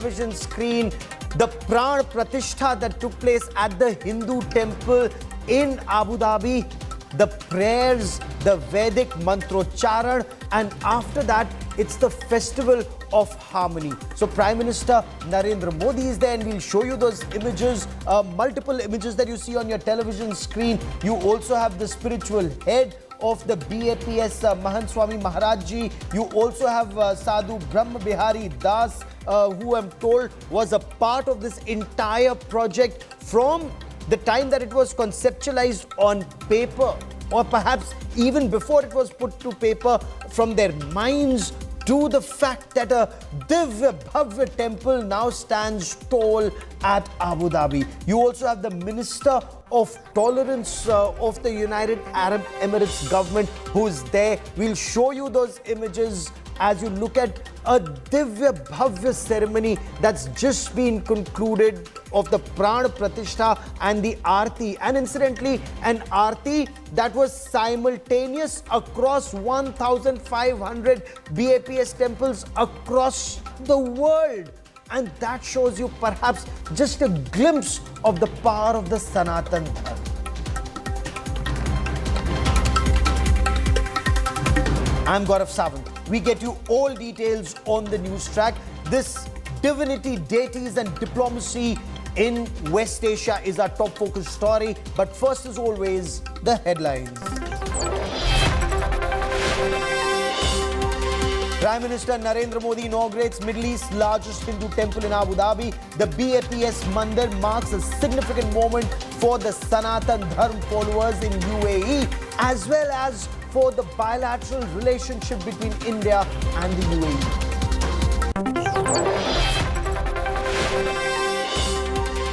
television screen the Pran Pratishtha that took place at the Hindu temple in Abu Dhabi, the prayers, the Vedic mantrocharan, and after that it's the festival of harmony. So Prime Minister Narendra Modi is there and we'll show you those images, multiple images that you see on your television screen. You also have the spiritual head of the BAPS Mahant Swami Maharaj Ji. You also have Sadhu Brahma Bihari Das, who I'm told was a part of this entire project from the time that it was conceptualized on paper, or perhaps even before it was put to paper, from their minds to the fact that a Divya Bhavya temple now stands tall at Abu Dhabi. You also have the Minister of Tolerance of the United Arab Emirates government who's there. We'll show you those images as you look at a Divya Bhavya ceremony that's just been concluded of the Pran Pratishtha and the Aarti. And incidentally, an Aarti that was simultaneous across 1,500 BAPS temples across the world. And that shows you perhaps just a glimpse of the power of the Sanatan Dharma. I'm Gaurav Sawant. We get you all details on the Newstrack. This divinity, deities and diplomacy in West Asia is our top focus story. But first, as always, the headlines. Prime Minister Narendra Modi inaugurates Middle East's largest Hindu temple in Abu Dhabi. The BAPS Mandir marks a significant moment for the Sanatan Dharma followers in UAE, as well as for the bilateral relationship between India and the UAE.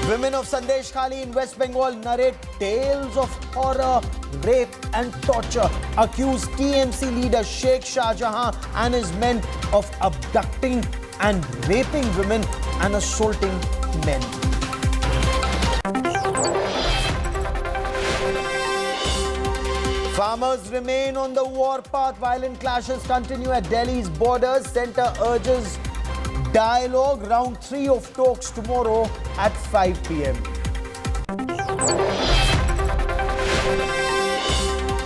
Women of Sandesh Khali in West Bengal narrate tales of horror, rape and torture. Accuse TMC leader Sheikh Shah Jahan and his men of abducting and raping women and assaulting men. Farmers remain on the war path. Violent clashes continue at Delhi's borders. Centre urges dialogue. Round 3 of talks tomorrow at 5 p.m.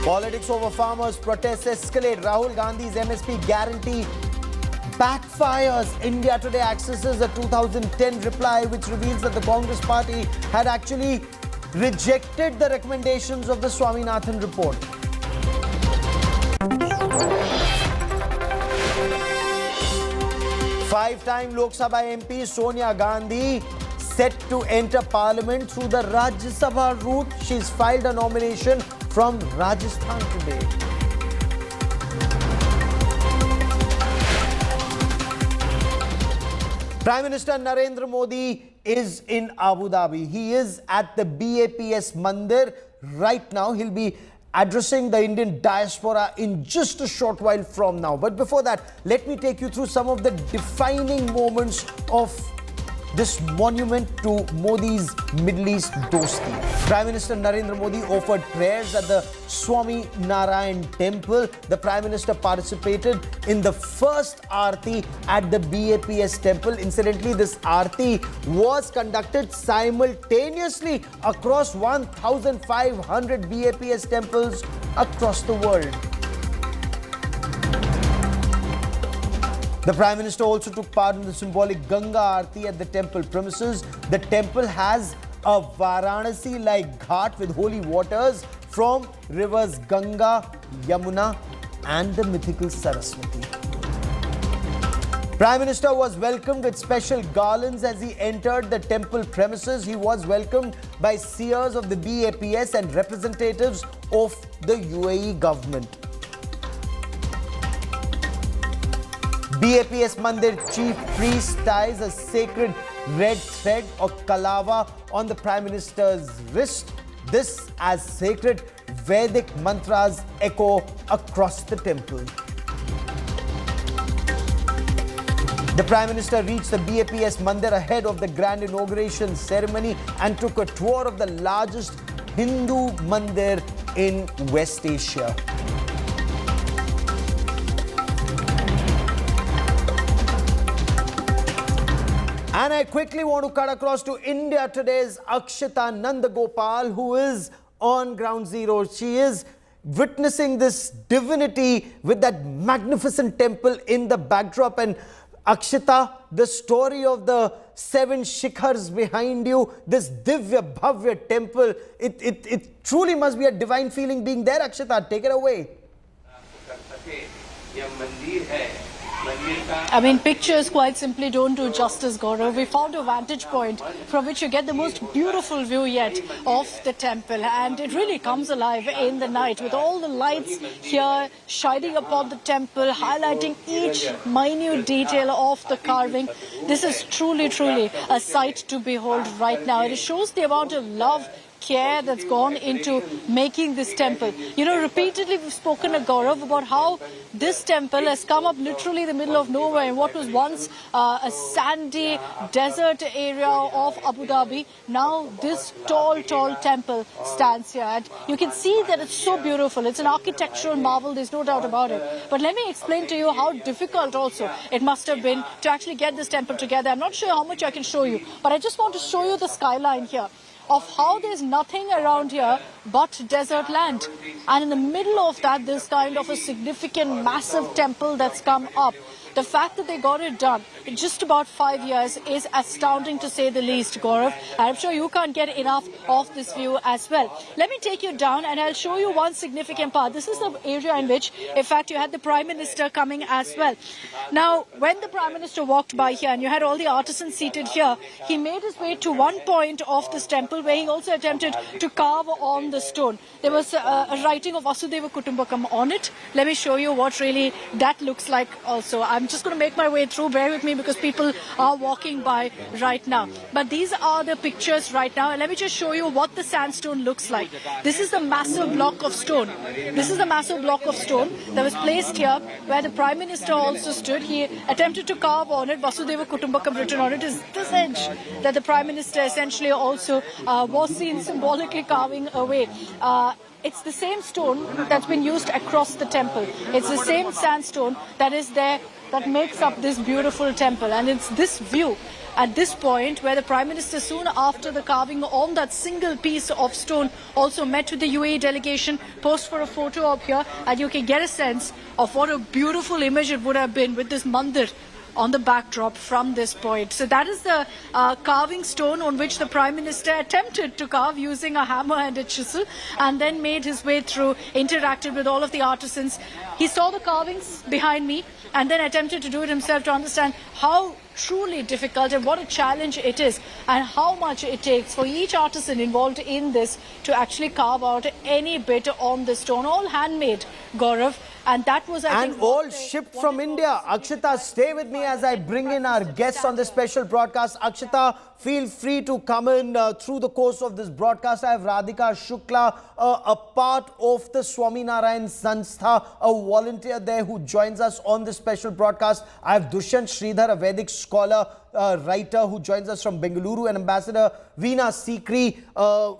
Politics over farmers' protests escalate. Rahul Gandhi's MSP guarantee backfires. India Today accesses a 2010 reply which reveals that the Congress party had actually rejected the recommendations of the Swaminarayan report. Five-time Lok Sabha MP Sonia Gandhi set to enter parliament through the Rajya Sabha route. She's filed a nomination from Rajasthan today. Prime Minister Narendra Modi is in Abu Dhabi. He is at the BAPS Mandir right now. He'll be addressing the Indian diaspora in just a short while from now. But before that, let me take you through some of the defining moments of this monument to Modi's Middle East doorstep. Prime Minister Narendra Modi offered prayers at the Swaminarayan temple. The Prime Minister participated in the first Aarti at the BAPS temple. Incidentally, this Aarti was conducted simultaneously across 1,500 BAPS temples across the world. The Prime Minister also took part in the symbolic Ganga Aarti at the temple premises. The temple has a Varanasi-like ghat with holy waters from rivers Ganga, Yamuna and the mythical Saraswati. Prime Minister was welcomed with special garlands as he entered the temple premises. He was welcomed by seers of the BAPS and representatives of the UAE government. BAPS Mandir chief priest ties a sacred red thread or kalava on the Prime Minister's wrist. This as sacred Vedic mantras echo across the temple. The Prime Minister reached the BAPS Mandir ahead of the grand inauguration ceremony and took a tour of the largest Hindu mandir in West Asia. And I quickly want to cut across to India. Today's Akshita Nandagopal, who is on ground zero. She is witnessing this divinity with that magnificent temple in the backdrop. And Akshita, the story of the 7 shikhars behind you, this Divya Bhavya temple, it truly must be a divine feeling being there. Akshita, take it away. I mean, pictures quite simply don't do justice, Gaurav. We found a vantage point from which you get the most beautiful view yet of the temple, and it really comes alive in the night with all the lights here shining upon the temple, highlighting each minute detail of the carving. This is truly, truly a sight to behold right now. It shows the amount of love, care that's gone into making this temple. You know, repeatedly we've spoken to Gaurav about how this temple has come up literally in the middle of nowhere in what was once a sandy desert area of Abu Dhabi. Now this tall temple stands here, and you can see that it's so beautiful. It's an architectural marvel, there's no doubt about it. But let me explain to you how difficult also it must have been to actually get this temple together. I'm not sure how much I can show you, but I just want to show you the skyline here of how there's nothing around here but desert land. And in the middle of that, there's kind of a significant, massive temple that's come up. The fact that they got it done in just about 5 years is astounding, to say the least, Gaurav. I'm sure you can't get enough of this view as well. Let me take you down and I'll show you one significant part. This is the area in which, in fact, you had the Prime Minister coming as well. Now, when the Prime Minister walked by here and you had all the artisans seated here, he made his way to one point of this temple where he also attempted to carve on the stone. There was a writing of Vasudhaiva Kutumbakam on it. Let me show you what really that looks like also. I'm just going to make my way through. Bear with me because people are walking by right now. But these are the pictures right now. And let me just show you what the sandstone looks like. This is the massive block of stone. This is the massive block of stone that was placed here where the Prime Minister also stood. He attempted to carve on it. Vasudhaiva Kutumbakam written on it is this edge that the Prime Minister essentially also was seen symbolically carving away. It's the same stone that's been used across the temple. It's the same sandstone that is there that makes up this beautiful temple. And it's this view at this point where the Prime Minister, soon after the carving on that single piece of stone, also met with the UAE delegation, posed for a photo up here, and you can get a sense of what a beautiful image it would have been with this mandir on the backdrop from this point. So that is the carving stone on which the Prime Minister attempted to carve using a hammer and a chisel, and then made his way through, interacted with all of the artisans. He saw the carvings behind me and then attempted to do it himself to understand how truly difficult and what a challenge it is and how much it takes for each artisan involved in this to actually carve out any bit on the stone, all handmade, Gaurav. And that was, I think, all shipped from India. Akshita, stay with me as I bring in our guests on this special broadcast. Akshita, feel free to come in through the course of this broadcast. I have Radhika Shukla, a part of the Swaminarayan Sanstha, a volunteer there who joins us on this special broadcast. I have Dushyant Sridhar, a Vedic scholar, writer who joins us from Bengaluru, and Ambassador Veena Sikri,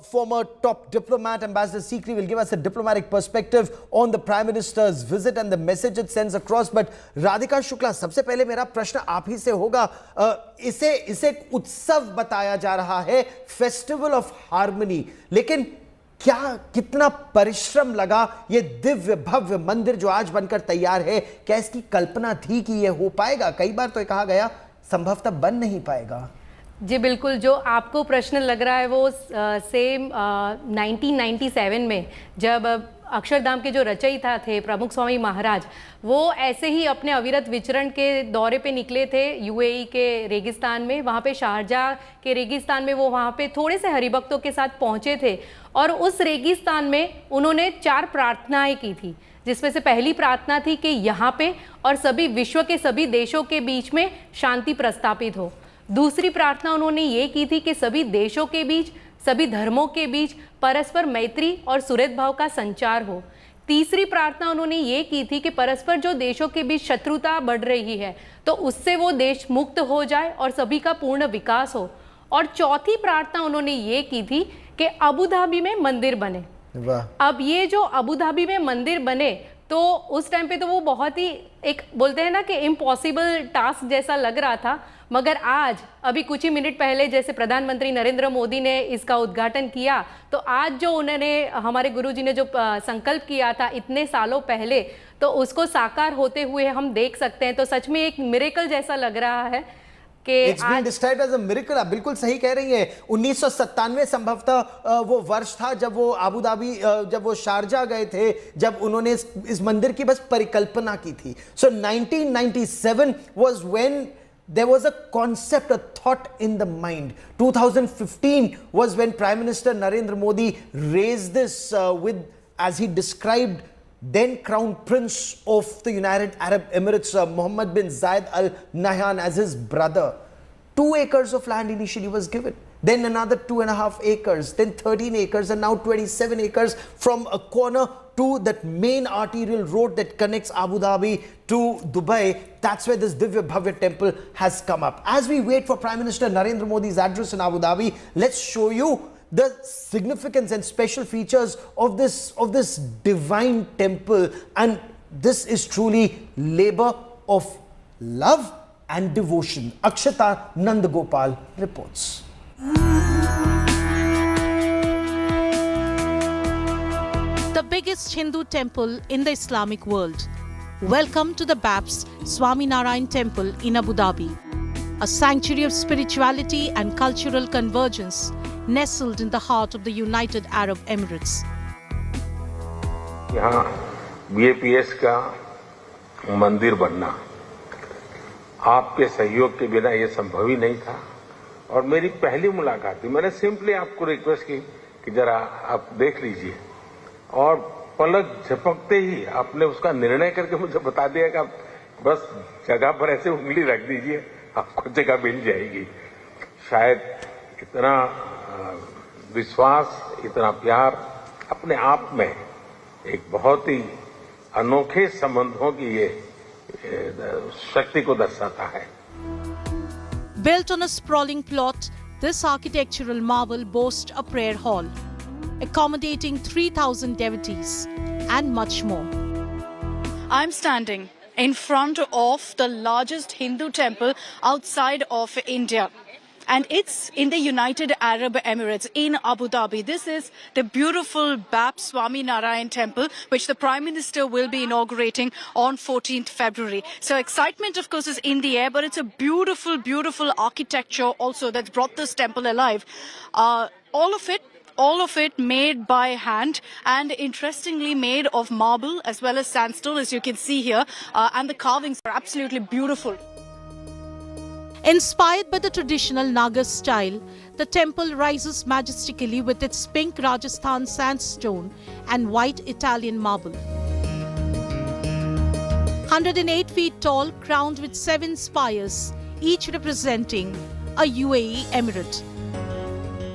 former top diplomat. Ambassador Sikri will give us a diplomatic perspective on the Prime Minister's visit and the message it sends across. But Radhika Shukla, सबसे पहले मेरा प्रश्न आप ही से होगा. इसे एक उत्सव बताया जा रहा है, फेस्टिवल ऑफ हार्मनी, लेकिन क्या कितना परिश्रम लगा ये दिव्य भव्य मंदिर जो आज बनकर तैयार है? क्या इसकी कल्पना थी कि ये हो पाएगा? कई बार तो कहा गया संभवतः बन नहीं पाएगा. जी बिल्कुल, जो आपको प्रश्न लग रहा है वो सेम 1997 में जब अक्षरधाम के जो रचयिता थे प्रमुख स्वामी महाराज, वो ऐसे ही अपने अविरत विचरण के दौरे पे निकले थे यूएई के रेगिस्तान में. वहाँ पे शारजाह के रेगिस्तान में वो वहाँ पे थोड़े से हरिभक्तों के साथ पहुँचे थे और उस रेगिस्तान में उन्होंने 4 प्रार्थनाएं की थी, जिसमें से पहली प्रार्थना थी कि यहाँ पे और सभी विश्व के सभी देशों के बीच में शांति प्रस्थापित हो. दूसरी प्रार्थना उन्होंने ये की थी कि सभी देशों के बीच, सभी धर्मों के बीच परस्पर मैत्री और सुहृद भाव का संचार हो. तीसरी प्रार्थना उन्होंने ये की थी कि परस्पर जो देशों के बीच शत्रुता बढ़ रही है तो उससे वो देश मुक्त हो जाए और सभी का पूर्ण विकास हो. और चौथी प्रार्थना उन्होंने ये की थी कि अबू धाबी में मंदिर बने. अब ये जो अबू धाबी में मंदिर बने तो उस टाइम पे तो वो बहुत ही एक बोलते हैं ना कि इम्पॉसिबल टास्क जैसा लग रहा था, मगर आज अभी कुछ ही मिनट पहले जैसे प्रधानमंत्री नरेंद्र मोदी ने इसका उद्घाटन किया, तो आज जो उन्होंने हमारे गुरुजी ने जो संकल्प किया था इतने सालों पहले, तो उसको साकार होते हुए हम देख सकते हैं। तो सच में एक मिरेकल जैसा लग रहा है कि It's been described as a miracle। आप बिल्कुल सही कह रही हैं। 1997 संभवतः वो वर्ष था जब वो अबू धाबी, जब वो शारजा गए थे, जब उन्होंने इस मंदिर की बस परिकल्पना की थी। So 1997 was when there was a concept, a thought in the mind. 2015 was when Prime Minister Narendra Modi raised this with, as he described, then Crown Prince of the United Arab Emirates, Mohammed bin Zayed Al Nahyan, as his brother. 2 acres of land initially was given, then another 2.5 acres, then 13 acres, and now 27 acres from a corner to that main arterial road that connects Abu Dhabi to Dubai. That's where this Divya Bhavya temple has come up. As we wait for Prime Minister Narendra Modi's address in Abu Dhabi, let's show you the significance and special features of this divine temple. And this is truly labor of love and devotion. Akshata Nandagopal reports. The biggest Hindu temple in the Islamic world. Welcome to the BAPS Swaminarayan Temple in Abu Dhabi, a sanctuary of spirituality and cultural convergence nestled in the heart of the United Arab Emirates. यहाँ BAPS का मंदिर बनना आपके सहयोग के बिना ये संभव ही नहीं था। और मेरी पहली मुलाकात थी, मैंने सिंपली आपको रिक्वेस्ट की कि जरा आप देख लीजिए, और पलक झपकते ही आपने उसका निर्णय करके मुझे बता दिया कि आप बस जगह पर ऐसे उंगली रख दीजिए, आपको जगह मिल जाएगी। शायद इतना विश्वास, इतना प्यार अपने आप में एक बहुत ही अनोखे संबंधों की ये शक्ति को दर्शाता है। Built on a sprawling plot, this architectural marvel boasts a prayer hall, accommodating 3,000 devotees and much more. I'm standing in front of the largest Hindu temple outside of India. And it's in the United Arab Emirates in Abu Dhabi. This is the beautiful BAPS Swaminarayan Temple, which the Prime Minister will be inaugurating on 14th February. So excitement, of course, is in the air, but it's a beautiful, beautiful architecture also that's brought this temple alive. All of it made by hand, and interestingly made of marble as well as sandstone, as you can see here. And the carvings are absolutely beautiful. Inspired by the traditional Nagar style, the temple rises majestically with its pink Rajasthan sandstone and white Italian marble. 108 feet tall, crowned with 7 spires, each representing a UAE emirate.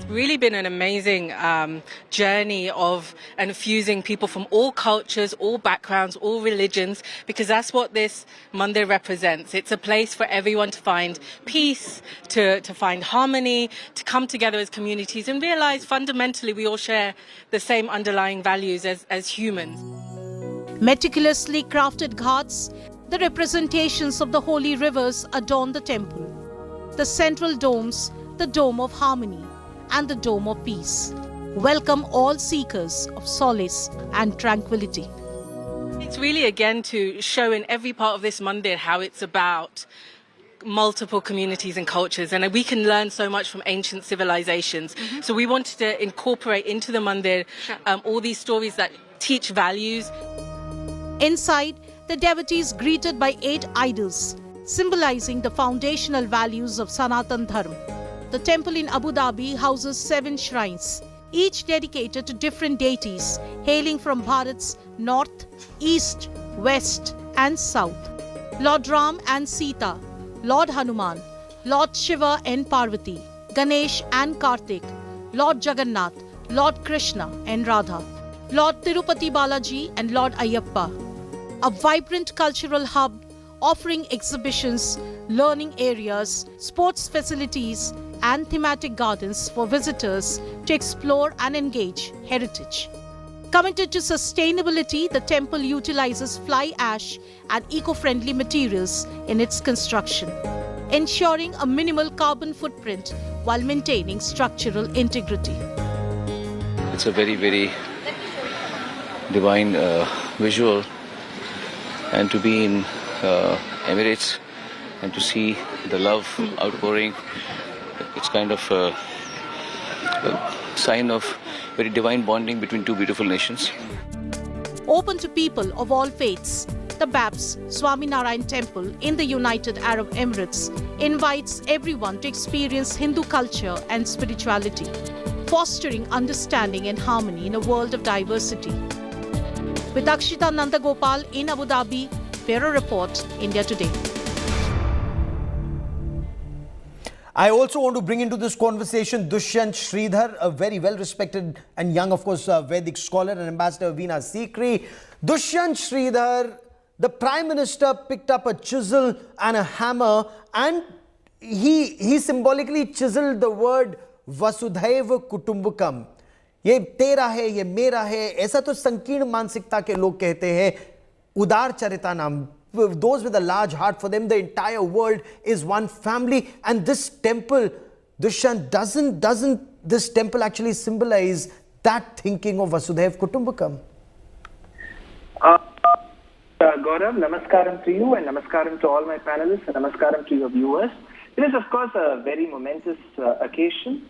Really been an amazing journey of infusing people from all cultures, all backgrounds, all religions, because that's what this mandir represents. It's a place for everyone to find peace, to find harmony, to come together as communities and realize fundamentally we all share the same underlying values as humans. Meticulously crafted ghats, the representations of the holy rivers adorn the temple. The central domes, the Dome of Harmony and the Dome of Peace, welcome all seekers of solace and tranquility. It's really again to show in every part of this mandir how it's about multiple communities and cultures, and we can learn so much from ancient civilizations. So we wanted to incorporate into the mandir all these stories that teach values. Inside, the devotees greeted by 8 idols, symbolizing the foundational values of Sanatan Dharma. The temple in Abu Dhabi houses 7 shrines, each dedicated to different deities hailing from Bharat's north, east, west and south. Lord Ram and Sita, Lord Hanuman, Lord Shiva and Parvati, Ganesh and Kartik, Lord Jagannath, Lord Krishna and Radha, Lord Tirupati Balaji and Lord Ayyappa. A vibrant cultural hub offering exhibitions, learning areas, sports facilities and thematic gardens for visitors to explore and engage heritage. Committed to sustainability, the temple utilizes fly ash and eco-friendly materials in its construction, ensuring a minimal carbon footprint while maintaining structural integrity. It's a very, very divine visual, and to be in Emirates and to see the love outpouring, it's kind of a sign of very divine bonding between two beautiful nations. Open to people of all faiths, the BAPS Swaminarayan Temple in the United Arab Emirates invites everyone to experience Hindu culture and spirituality, fostering understanding and harmony in a world of diversity. With Akshita Nandagopal in Abu Dhabi, Bureau Report, India Today. I also want to bring into this conversation Dushyant Sridhar, a very well-respected and young, of course, Vedic scholar and ambassador of Veena Sikri. Dushyant Sridhar, the Prime Minister picked up a chisel and a hammer, and he symbolically chiseled the word Vasudhaiva Kutumbakam. ये तेरा है, ये मेरा है, ऐसा तो संकीर्ण मानसिकता के लोग कहते हैं. उदार चरिता नाम, those with a large heart, for them the entire world is one family. And this temple, Dushyant, doesn't this temple actually symbolize that thinking of Vasudhaiv Kutumbakam? Gaurav, namaskaram to you and namaskaram to all my panelists and namaskaram to your viewers. It is, of course, a very momentous occasion,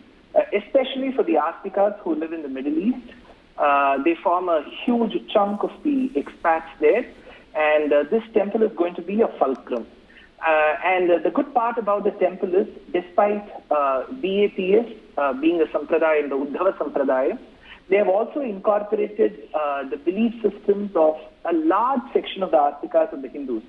especially for the Astikas who live in the Middle East. They form a huge chunk of the expats there, and this temple is going to be a fulcrum. And the good part about the temple is, despite BAPS being a sampradaya, the Uddhava sampradaya, they have also incorporated the belief systems of a large section of the Astikas of the Hindus.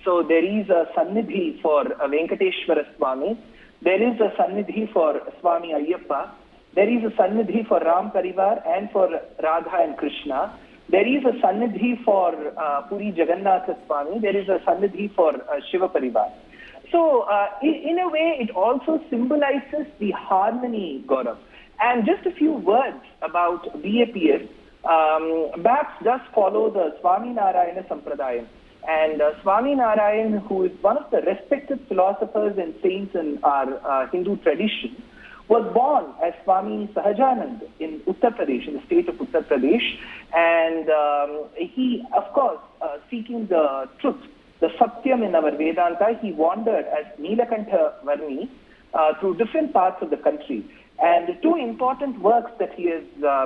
So there is a Sannidhi for Venkateshwara Swami, there is a Sannidhi for Swami Ayyappa, there is a Sannidhi for Ram Parivar and for Radha and Krishna, there is a Sannidhi for Puri Jagannatha Swami, there is a Sannidhi for Shiva Parivar. So in a way it also symbolizes the harmony, Gaurav. And just a few words about BAPS. BAPS does follow the Swaminarayan Sampradayam. And Swaminarayan, who is one of the respected philosophers and saints in our Hindu tradition, was born as Swami Sahajanand in Uttar Pradesh, in the state of Uttar Pradesh. And he, of course, seeking the truth, the Satyam in our Vedanta, he wandered as Nilakantha Varni through different parts of the country. And the two important works that he has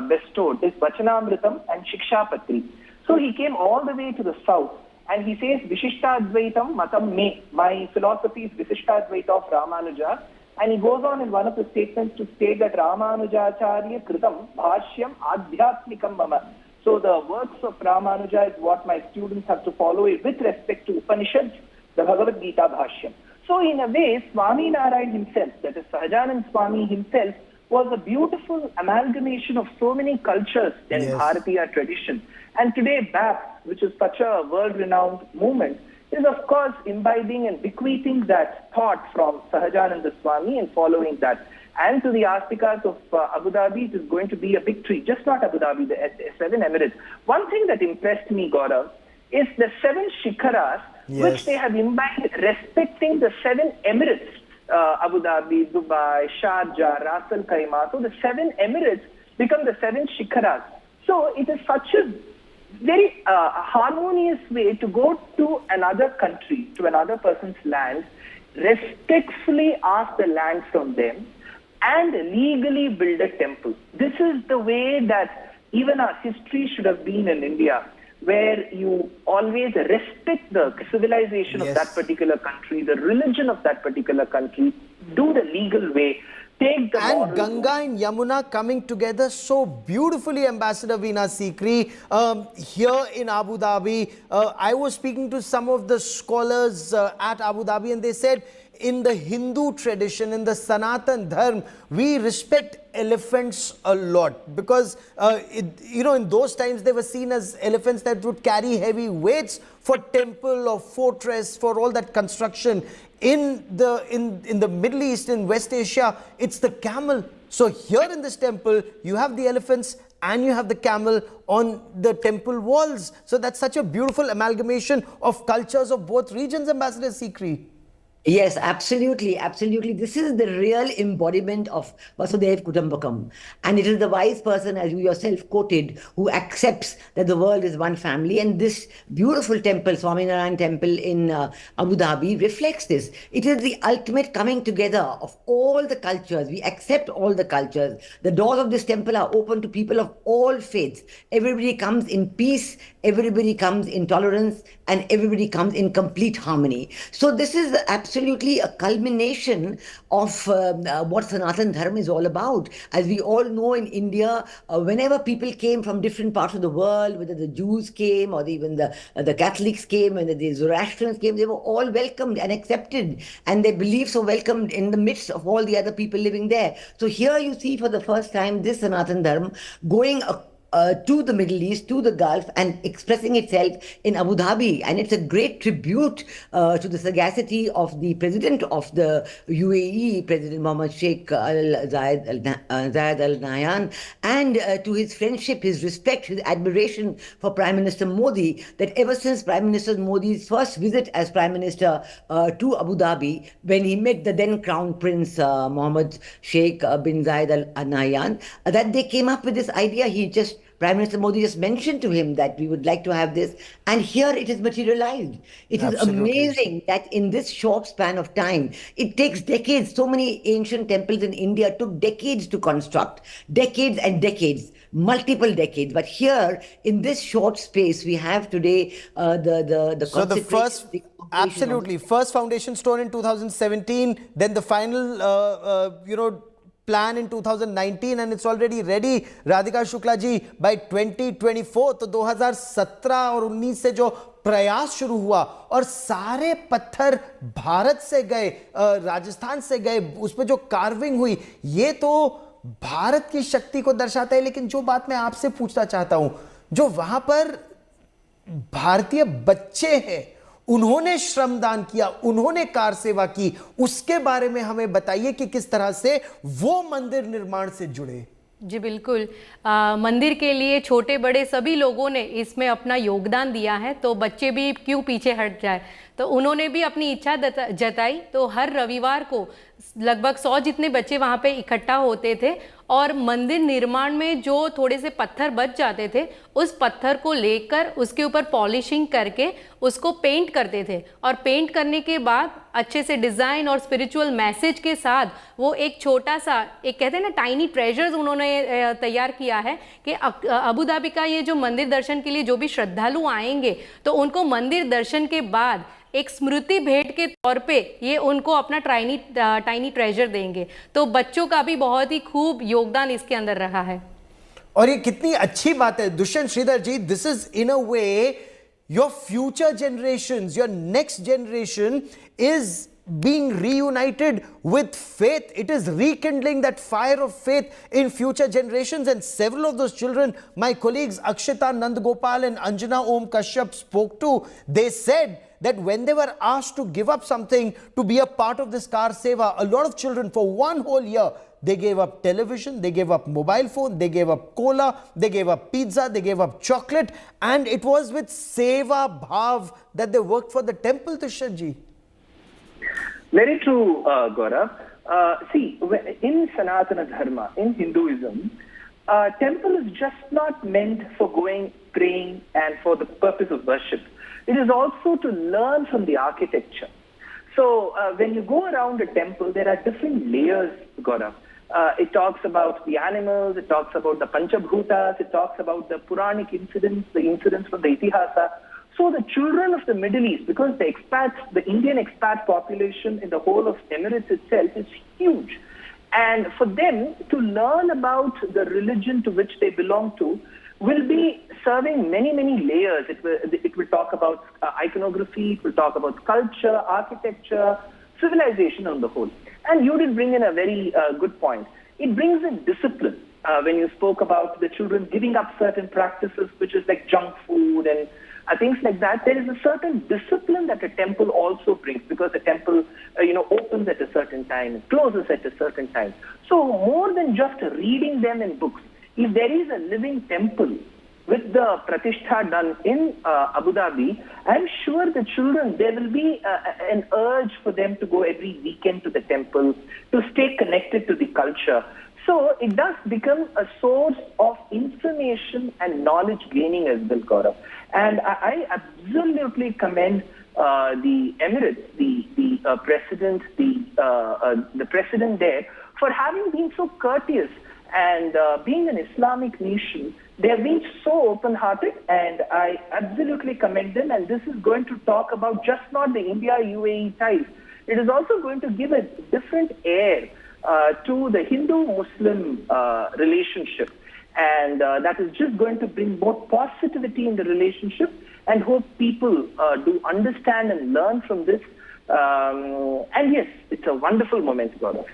bestowed is Vachanamritam and Shikshapatri. So he came all the way to the south, and he says, Vishishtadvaitam Matam Me, my philosophy is Vishishtadvaita of Ramanuja. And he goes on in one of the statements to state that Ramanujacharya Kritam Bhashyam Adhyatmikam Mama. So the works of Ramanuja is what my students have to follow with respect to Upanishads, the Bhagavad Gita Bhashyam. So in a way, Swaminarayan himself, that is Sahajanand Swami himself, was a beautiful amalgamation of so many cultures in Bharatiya tradition. And today BAPS, which is such a world-renowned movement, is of course imbibing and bequeathing that thought from Sahajananda Swami and following that. And to the Astikas of Abu Dhabi, it is going to be a victory. Just not Abu Dhabi, the 7 Emirates. One thing that impressed me, Gaurav, is the 7 shikharas, which they have imbibed respecting the 7 Emirates, Abu Dhabi, Dubai, Sharjah, Ras Al Khaimah. So the 7 Emirates become the 7 shikharas. So it is such a very harmonious way to go to another country, to another person's land, respectfully ask the land from them, and legally build a temple. This is the way that even our history should have been in India, where you always respect the civilization of that particular country, the religion of that particular country, do the legal way. Take the and Ganga and Yamuna coming together so beautifully, Ambassador Veena Sikri, here in Abu Dhabi. I was speaking to some of the scholars at Abu Dhabi, and they said in the Hindu tradition, in the Sanatan Dharma, we respect elephants a lot because, in those times they were seen as elephants that would carry heavy weights for temple or fortress, for all that construction. In the Middle East, in West Asia, it's the camel. So here in this temple, you have the elephants and you have the camel on the temple walls. So that's such a beautiful amalgamation of cultures of both regions, Ambassador Sikri. Yes, absolutely, absolutely. This is the real embodiment of Vasudev Kutumbakam. And it is the wise person, as you yourself quoted, who accepts that the world is one family. And this beautiful temple, Swaminarayan Temple in Abu Dhabi, reflects this. It is the ultimate coming together of all the cultures. We accept all the cultures. The doors of this temple are open to people of all faiths. Everybody comes in peace, everybody comes in tolerance, and everybody comes in complete harmony. So this is absolutely a culmination of what Sanatan Dharma is all about. As we all know, in India, whenever people came from different parts of the world, whether the Jews came or even the Catholics came, and the Zoroastrians came, they were all welcomed and accepted, and their beliefs were welcomed in the midst of all the other people living there. So here you see for the first time this Sanatan Dharma going to the Middle East, to the Gulf, and expressing itself in Abu Dhabi. And it's a great tribute to the sagacity of the president of the UAE, President Mohammed Sheikh Zayed Al Nahyan, and to his friendship, his respect, his admiration for Prime Minister Modi, that ever since Prime Minister Modi's first visit as Prime Minister to Abu Dhabi, when he met the then Crown Prince Mohammed Sheikh bin Zayed Al Nahyan, that they came up with this idea. Prime Minister Modi just mentioned to him that we would like to have this, and here it is materialized. It is amazing that in this short span of time, it takes decades. So many ancient temples in India took decades to construct, decades and decades, multiple decades. But here, in this short space, we have today the so the first, absolutely, first foundation stone in 2017, then the final, plan in 2019, and it's already ready. Radhika Shukla ji, by 2024, तो 2017 और 19 से जो प्रयास शुरू हुआ और सारे पत्थर भारत से गए, राजस्थान से गए, उस पे जो कार्विंग हुई, ये तो भारत की शक्ति को दर्शाता है। लेकिन जो बात मैं आपसे पूछना चाहता हूं, जो वहां पर भारतीय बच्चे हैं, उन्होंने श्रमदान किया, उन्होंने कार सेवा की, उसके बारे में हमें बताइए कि किस तरह से वो मंदिर निर्माण से जुड़े। जी बिल्कुल, मंदिर के लिए छोटे बड़े सभी लोगों ने इसमें अपना योगदान दिया है, तो बच्चे भी क्यों पीछे हट जाए। तो उन्होंने भी अपनी इच्छा जताई। तो हर रविवार को लगभग 100 जितने बच्चे वहाँ पे इकट्ठा होते थे और मंदिर निर्माण में जो थोड़े से पत्थर बच जाते थे, उस पत्थर को लेकर उसके ऊपर पॉलिशिंग करके उसको पेंट करते थे, और पेंट करने के बाद अच्छे से डिज़ाइन और स्पिरिचुअल मैसेज के साथ वो एक छोटा सा, एक कहते हैं ना, टाइनी ट्रेजर्स उन्होंने तैयार किया है कि अबू धाबी का ये जो मंदिर दर्शन के लिए जो भी श्रद्धालु आएंगे, तो उनको मंदिर दर्शन के बाद एक स्मृति भेंट के तौर पे ये उनको अपना टाइनी ट्रेजर देंगे। तो बच्चों का भी बहुत ही खूब योगदान इसके अंदर रहा है। और ये कितनी अच्छी बात है Dushyant Shridhar ji, this is in a way your future generations, your next generation is being reunited with faith. It is rekindling that fire of faith in future generations, and several of those children, my colleagues Akshita Nandgopal and Anjana Om Kashyap spoke to, they said that when they were asked to give up something to be a part of this car seva, a lot of children for one whole year, they gave up television, they gave up mobile phone, they gave up cola, they gave up pizza, they gave up chocolate, and it was with seva bhav that they worked for the temple, Tushar ji. Very true, Gaurav. See, in Sanatana Dharma, in Hinduism, temple is just not meant for going, praying, and for the purpose of worship. It is also to learn from the architecture. So when you go around a temple, there are different layers, Gaurav. It talks about the animals, it talks about the Panchabhutas, it talks about the Puranic incidents, the incidents from the Itihasa. So the children of the Middle East, because the expats, the Indian expat population in the whole of Emirates itself is huge. And for them to learn about the religion to which they belong to will be serving many, many layers. It will talk about iconography, it will talk about culture, architecture, civilization on the whole. And you did bring in a very good point. It brings in discipline. When you spoke about the children giving up certain practices, which is like junk food and things like that, there is a certain discipline that a temple also brings, because the temple, opens at a certain time and closes at a certain time. So more than just reading them in books, if there is a living temple with the pratishtha done in Abu Dhabi, I'm sure the children, there will be an urge for them to go every weekend to the temple, to stay connected to the culture. So it does become a source of information and knowledge gaining as well, Gaurav. And I absolutely commend the Emirates, the president, the president there, for having been so courteous and being an Islamic nation. They have been so open-hearted, and I absolutely commend them. And this is going to talk about just not the India-UAE ties. It is also going to give a different air to the Hindu-Muslim relationship. And that is just going to bring more positivity in the relationship, and hope people do understand and learn from this. And yes, it's a wonderful moment, Gaurav.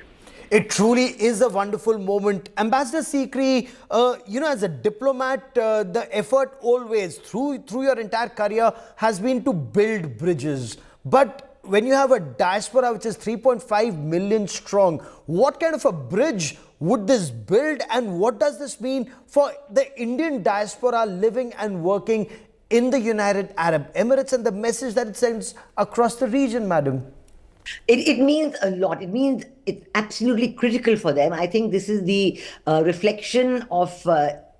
It truly is a wonderful moment. Ambassador Sikri, as a diplomat, the effort always through your entire career has been to build bridges. But when you have a diaspora which is 3.5 million strong, what kind of a bridge would this build, and what does this mean for the Indian diaspora living and working in the United Arab Emirates and the message that it sends across the region, madam? It means a lot. It means it's absolutely critical for them. I think this is the reflection of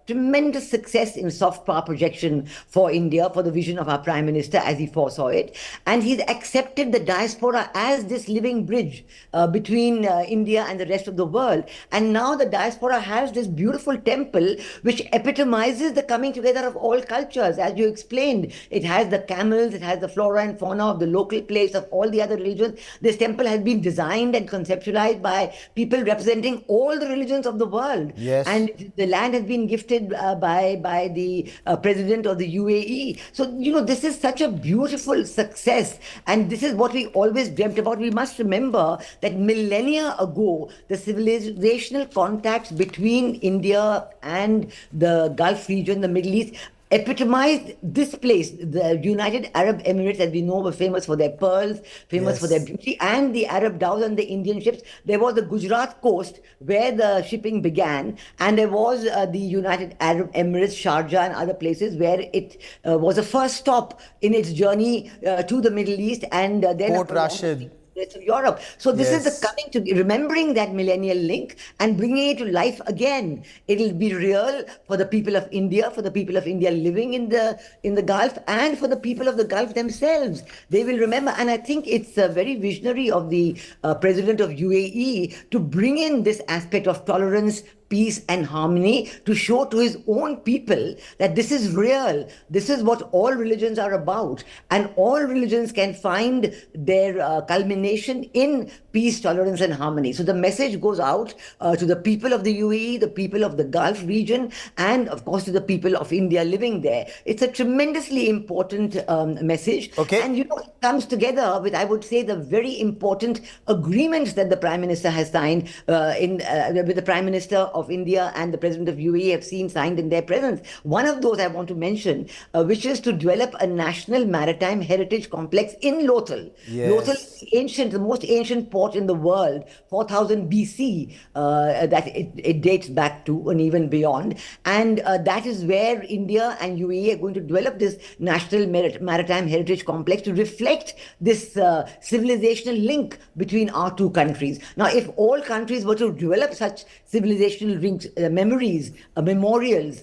tremendous success in soft power projection for India, for the vision of our Prime Minister as he foresaw it. And he's accepted the diaspora as this living bridge between India and the rest of the world. And now the diaspora has this beautiful temple which epitomizes the coming together of all cultures. As you explained, it has the camels, it has the flora and fauna of the local place, of all the other religions. This temple has been designed and conceptualized by people representing all the religions of the world. Yes. And the land has been gifted by the president of the UAE. So, this is such a beautiful success. And this is what we always dreamt about. We must remember that millennia ago, the civilizational contacts between India and the Gulf region, the Middle East, epitomized this place. The United Arab Emirates, as we know, were famous for their pearls, famous for their beauty, and the Arab dhows and the Indian ships. There was the Gujarat coast where the shipping began, and there was the United Arab Emirates, Sharjah and other places where it was a first stop in its journey to the Middle East, and then Port Rashid. Of Europe. So this is the coming to remembering that millennial link and bringing it to life again. It'll be real for the people of India, for the people of India living in the Gulf, and for the people of the Gulf themselves. They will remember, and I think it's very visionary of the president of UAE to bring in this aspect of tolerance, peace and harmony, to show to his own people that this is real. This is what all religions are about. And all religions can find their culmination in peace, tolerance and harmony. So the message goes out to the people of the UAE, the people of the Gulf region, and of course to the people of India living there. It's a tremendously important message. Okay. And it comes together with, I would say, the very important agreements that the Prime Minister has signed with the Prime Minister of India and the President of UAE have seen signed in their presence. One of those I want to mention, which is to develop a national maritime heritage complex in Lothal. Yes. Lothal is ancient, the most ancient port in the world, 4000 BC, that it dates back to and even beyond. And that is where India and UAE are going to develop this national maritime heritage complex to reflect this civilizational link between our two countries. Now, if all countries were to develop such civilizational links, memories, memorials,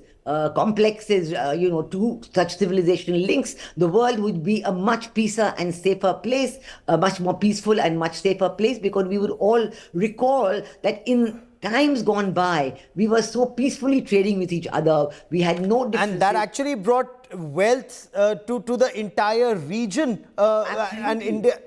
complexes, to such civilizational links, the world would be a much peacer and safer place, a much more peaceful and much safer place, because we would all recall that in times gone by, we were so peacefully trading with each other. We had no differences. And that actually brought wealth to the entire region. And India...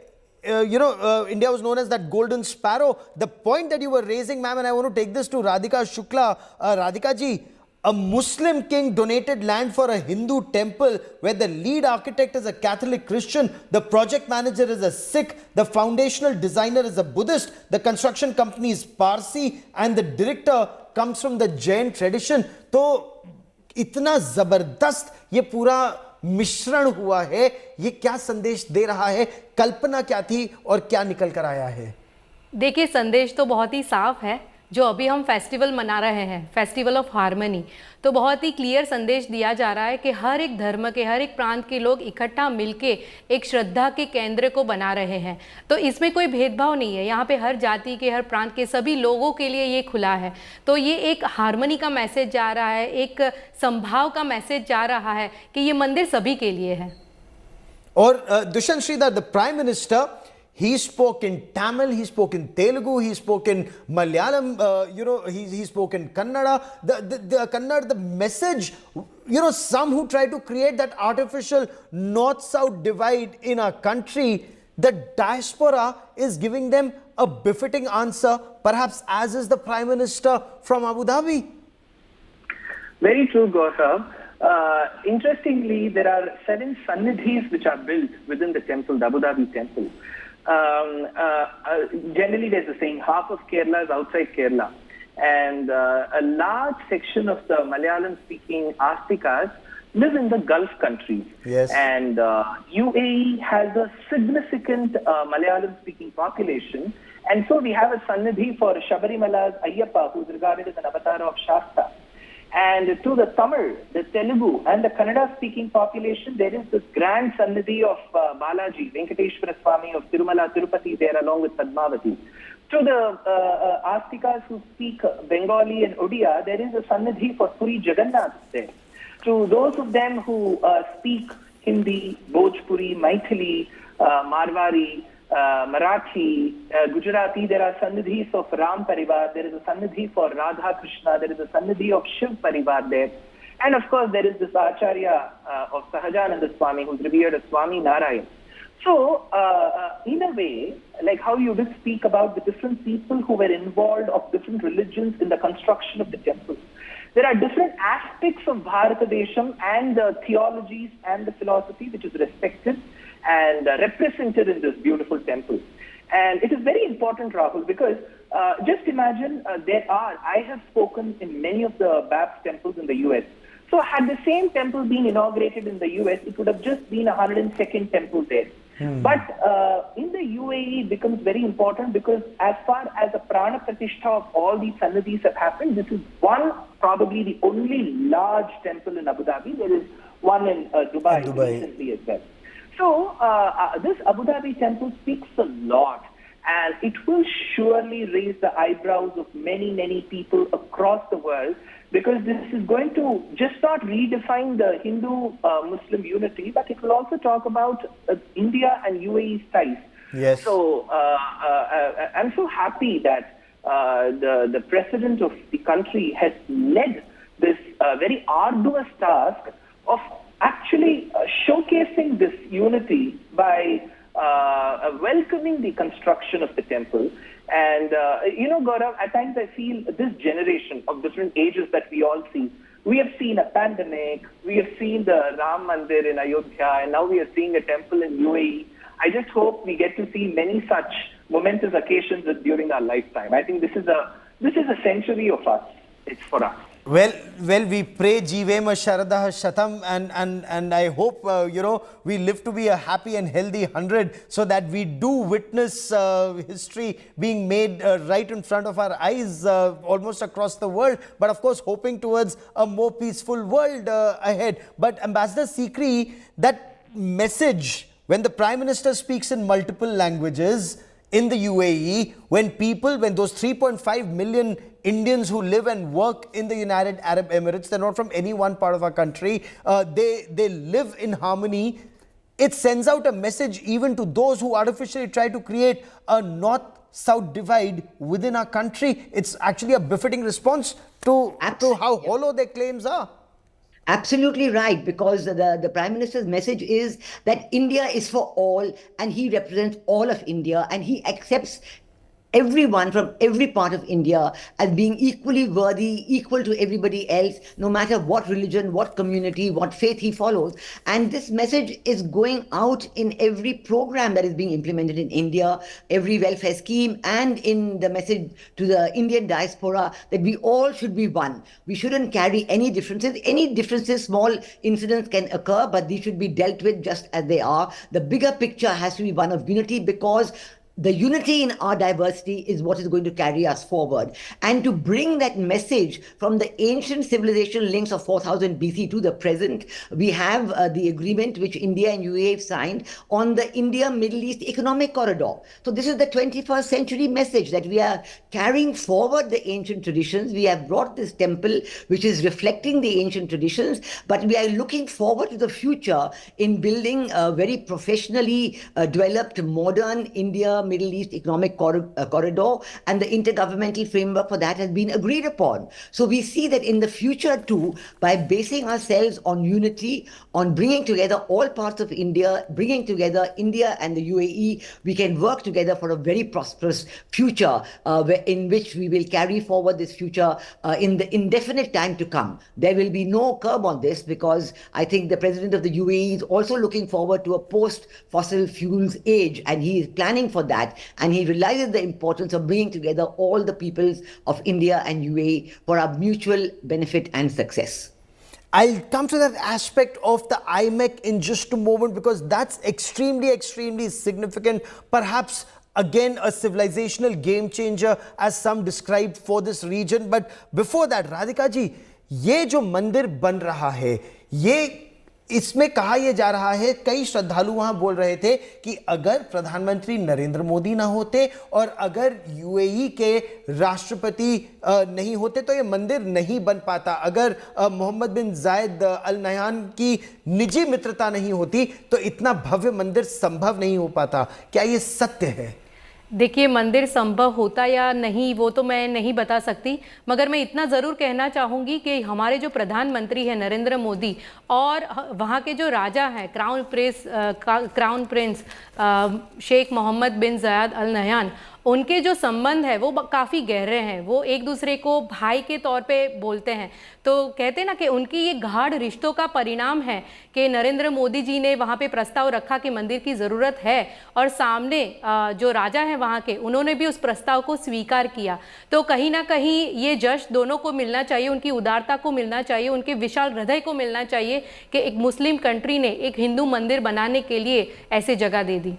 India was known as that golden sparrow. The point that you were raising, ma'am, and I want to take this to Radhika Shukla. Radhika ji, a Muslim king donated land for a Hindu temple where the lead architect is a Catholic Christian, the project manager is a Sikh, the foundational designer is a Buddhist, the construction company is Parsi, and the director comes from the Jain tradition. So, itna zabardast ye pura मिश्रण हुआ है, ये क्या संदेश दे रहा है, कल्पना क्या थी और क्या निकल कर आया है? देखिए, संदेश तो बहुत ही साफ है। जो अभी हम फेस्टिवल मना रहे हैं, फेस्टिवल ऑफ हार्मनी, तो बहुत ही क्लियर संदेश दिया जा रहा है कि हर एक धर्म के, हर एक प्रांत के लोग इकट्ठा मिलके एक श्रद्धा के केंद्र को बना रहे हैं। तो इसमें कोई भेदभाव नहीं है, यहाँ पे हर जाति के, हर प्रांत के सभी लोगों के लिए ये खुला है। तो ये एक हार्मनी का मैसेज जा रहा है, एक संभाव का मैसेज जा रहा है कि ये मंदिर सभी के लिए है। और Dushyant Sridhar, the prime minister, he spoke in Tamil, he spoke in Telugu, he spoke in Malayalam, he spoke in Kannada. The Kannada, the message, some who try to create that artificial north-south divide in our country, the diaspora is giving them a befitting answer, perhaps as is the Prime Minister from Abu Dhabi. Very true, Gaurav. Interestingly, there are 7 sannidhis which are built within the temple, the Abu Dhabi temple. Generally, there's a saying, half of Kerala is outside Kerala. And a large section of the Malayalam-speaking Astikas live in the Gulf countries. Yes. And UAE has a significant Malayalam-speaking population. And so we have a sannidhi for Shabarimala's Ayyappa, who's regarded as an avatar of Shasta. And to the Tamil, the Telugu, and the Kannada-speaking population, there is this grand sannidhi of Balaji, Venkateshwara Swami of Tirumala, Tirupati, there along with Padmavati. To the Astikas who speak Bengali and Odia, there is a sannidhi for Puri Jagannath there. To those of them who speak Hindi, Bhojpuri, Maithili, Marwari, Marathi, Gujarati, there are sannidhis of Ram Parivar, there is a sannidhi for Radha Krishna, there is a sannidhi of Shiv Parivar there. And of course, there is this Acharya of Sahajananda Swami, who's revered as Swami Narayan. So, in a way, like how you did speak about the different people who were involved of different religions in the construction of the temple, there are different aspects of Bharatadesham and the theologies and the philosophy which is respected and represented in this beautiful temple. And it is very important, Rahul, because just imagine I have spoken in many of the BAPS temples in the US. So had the same temple been inaugurated in the US, it would have just been 102nd temple there. But in the UAE, it becomes very important because as far as the Prana Pratishtha of all these sannidhis have happened, this is probably the only large temple in Abu Dhabi. There is one in Dubai recently as well. So this Abu Dhabi temple speaks a lot, and it will surely raise the eyebrows of many, many people across the world, because this is going to just not redefine the Hindu-Muslim unity, but it will also talk about India and UAE's ties. Yes. So I'm so happy that the president of the country has led this very arduous task of actually showcasing this unity by welcoming the construction of the temple. And, Gaurav, at times I feel this generation of different ages that we all see, we have seen a pandemic, we have seen the Ram Mandir in Ayodhya, and now we are seeing a temple in UAE. I just hope we get to see many such momentous occasions during our lifetime. I think this is a century of us. It's for us. Well, we pray Jeevema Sharadah Shatam, and I hope, we live to be a happy and healthy 100, so that we do witness history being made right in front of our eyes almost across the world, but of course hoping towards a more peaceful world ahead. But Ambassador Sikri, that message, when the Prime Minister speaks in multiple languages in the UAE, when those 3.5 million Indians who live and work in the United Arab Emirates, they're not from any one part of our country, they live in harmony, it sends out a message even to those who artificially try to create a north-south divide within our country. It's actually a befitting response to how hollow their claims are. Absolutely right, because the Prime Minister's message is that India is for all, and he represents all of India, and he accepts everyone from every part of India as being equally worthy, equal to everybody else, no matter what religion, what community, what faith he follows. And this message is going out in every program that is being implemented in India, every welfare scheme, and in the message to the Indian diaspora that we all should be one. We shouldn't carry any differences. Any differences, small incidents can occur, but these should be dealt with just as they are. The bigger picture has to be one of unity, because the unity in our diversity is what is going to carry us forward. And to bring that message from the ancient civilization links of 4000 BC to the present, we have the agreement which India and UAE have signed on the India-Middle East Economic Corridor. So this is the 21st century message that we are carrying forward the ancient traditions. We have brought this temple which is reflecting the ancient traditions, but we are looking forward to the future in building a very professionally developed modern India Middle East Economic Corridor, and the intergovernmental framework for that has been agreed upon. So we see that in the future too, by basing ourselves on unity, on bringing together all parts of India, bringing together India and the UAE, we can work together for a very prosperous future in which we will carry forward this future in the indefinite time to come. There will be no curb on this, because I think the President of the UAE is also looking forward to a post-fossil fuels age, and he is planning for that. And he realizes the importance of bringing together all the peoples of India and UAE for our mutual benefit and success. I'll come to that aspect of the IMEC in just a moment, because that's extremely, extremely significant. Perhaps again a civilizational game changer, as some described, for this region. But before that, Radhika ji, ये जो मंदिर बन रहा है, ये इसमें कहा यह जा रहा है, कई श्रद्धालु वहां बोल रहे थे कि अगर प्रधानमंत्री नरेंद्र मोदी ना होते और अगर यूएई के राष्ट्रपति नहीं होते तो ये मंदिर नहीं बन पाता। अगर मोहम्मद बिन जायद अल नहयान की निजी मित्रता नहीं होती तो इतना भव्य मंदिर संभव नहीं हो पाता। क्या ये सत्य है? देखिए, मंदिर संभव होता या नहीं वो तो मैं नहीं बता सकती, मगर मैं इतना ज़रूर कहना चाहूँगी कि हमारे जो प्रधानमंत्री हैं नरेंद्र मोदी और वहाँ के जो राजा हैं crown prince Sheikh Mohammed bin जायद अल नहयान, उनके जो संबंध है वो काफ़ी गहरे हैं। वो एक दूसरे को भाई के तौर पे बोलते हैं। तो कहते हैं ना कि उनकी ये गाढ़ रिश्तों का परिणाम है कि नरेंद्र मोदी जी ने वहाँ पे प्रस्ताव रखा कि मंदिर की ज़रूरत है, और सामने जो राजा हैं वहाँ के, उन्होंने भी उस प्रस्ताव को स्वीकार किया। तो कहीं ना कहीं ये जश्न दोनों को मिलना चाहिए, उनकी उदारता को मिलना चाहिए, उनके विशाल हृदय को मिलना चाहिए कि एक मुस्लिम कंट्री ने एक हिंदू मंदिर बनाने के लिए ऐसे जगह दे दी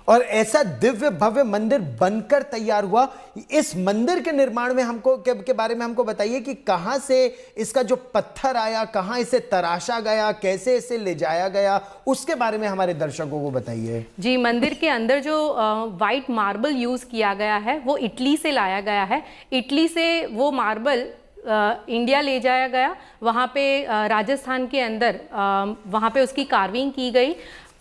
और ऐसा दिव्य भव्य मंदिर बनकर तैयार हुआ। इस मंदिर के निर्माण में हमको के बारे में हमको बताइए कि कहां से इसका जो पत्थर आया, कहां इसे तराशा गया, कैसे इसे ले जाया गया, उसके बारे में हमारे दर्शकों को बताइए। जी, मंदिर के अंदर जो वाइट मार्बल यूज किया गया है वो इटली से लाया गया है। इटली से वो मार्बल इंडिया ले जाया गया, वहाँ पे राजस्थान के अंदर वहाँ पे उसकी कार्विंग की गई।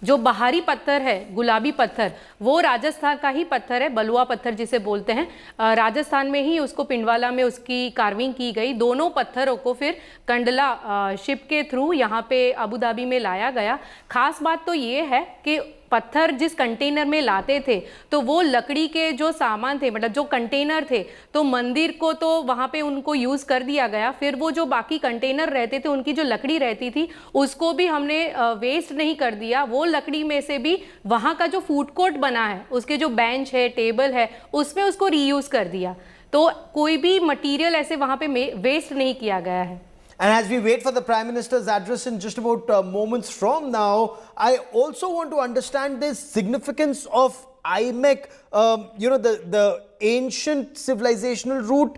जो बाहरी पत्थर है, गुलाबी पत्थर, वो राजस्थान का ही पत्थर है, बलुआ पत्थर जिसे बोलते हैं। राजस्थान में ही उसको पिंडवाला में उसकी कार्विंग की गई। दोनों पत्थरों को फिर कंडला शिप के थ्रू यहाँ पे अबू धाबी में लाया गया। खास बात तो ये है कि पत्थर जिस कंटेनर में लाते थे तो वो लकड़ी के जो सामान थे, मतलब जो कंटेनर थे, तो मंदिर को तो वहाँ पे उनको यूज़ कर दिया गया। फिर वो जो बाकी कंटेनर रहते थे, उनकी जो लकड़ी रहती थी, उसको भी हमने वेस्ट नहीं कर दिया। वो लकड़ी में से भी वहाँ का जो फूड कोर्ट बना है, उसके जो बेंच है, टेबल है, उसमें उसको रीयूज़ कर दिया। तो कोई भी मटीरियल ऐसे वहाँ पे वेस्ट नहीं किया गया है। And as we wait for the Prime Minister's address in just about moments from now, I also want to understand the significance of IMEC, the ancient civilizational route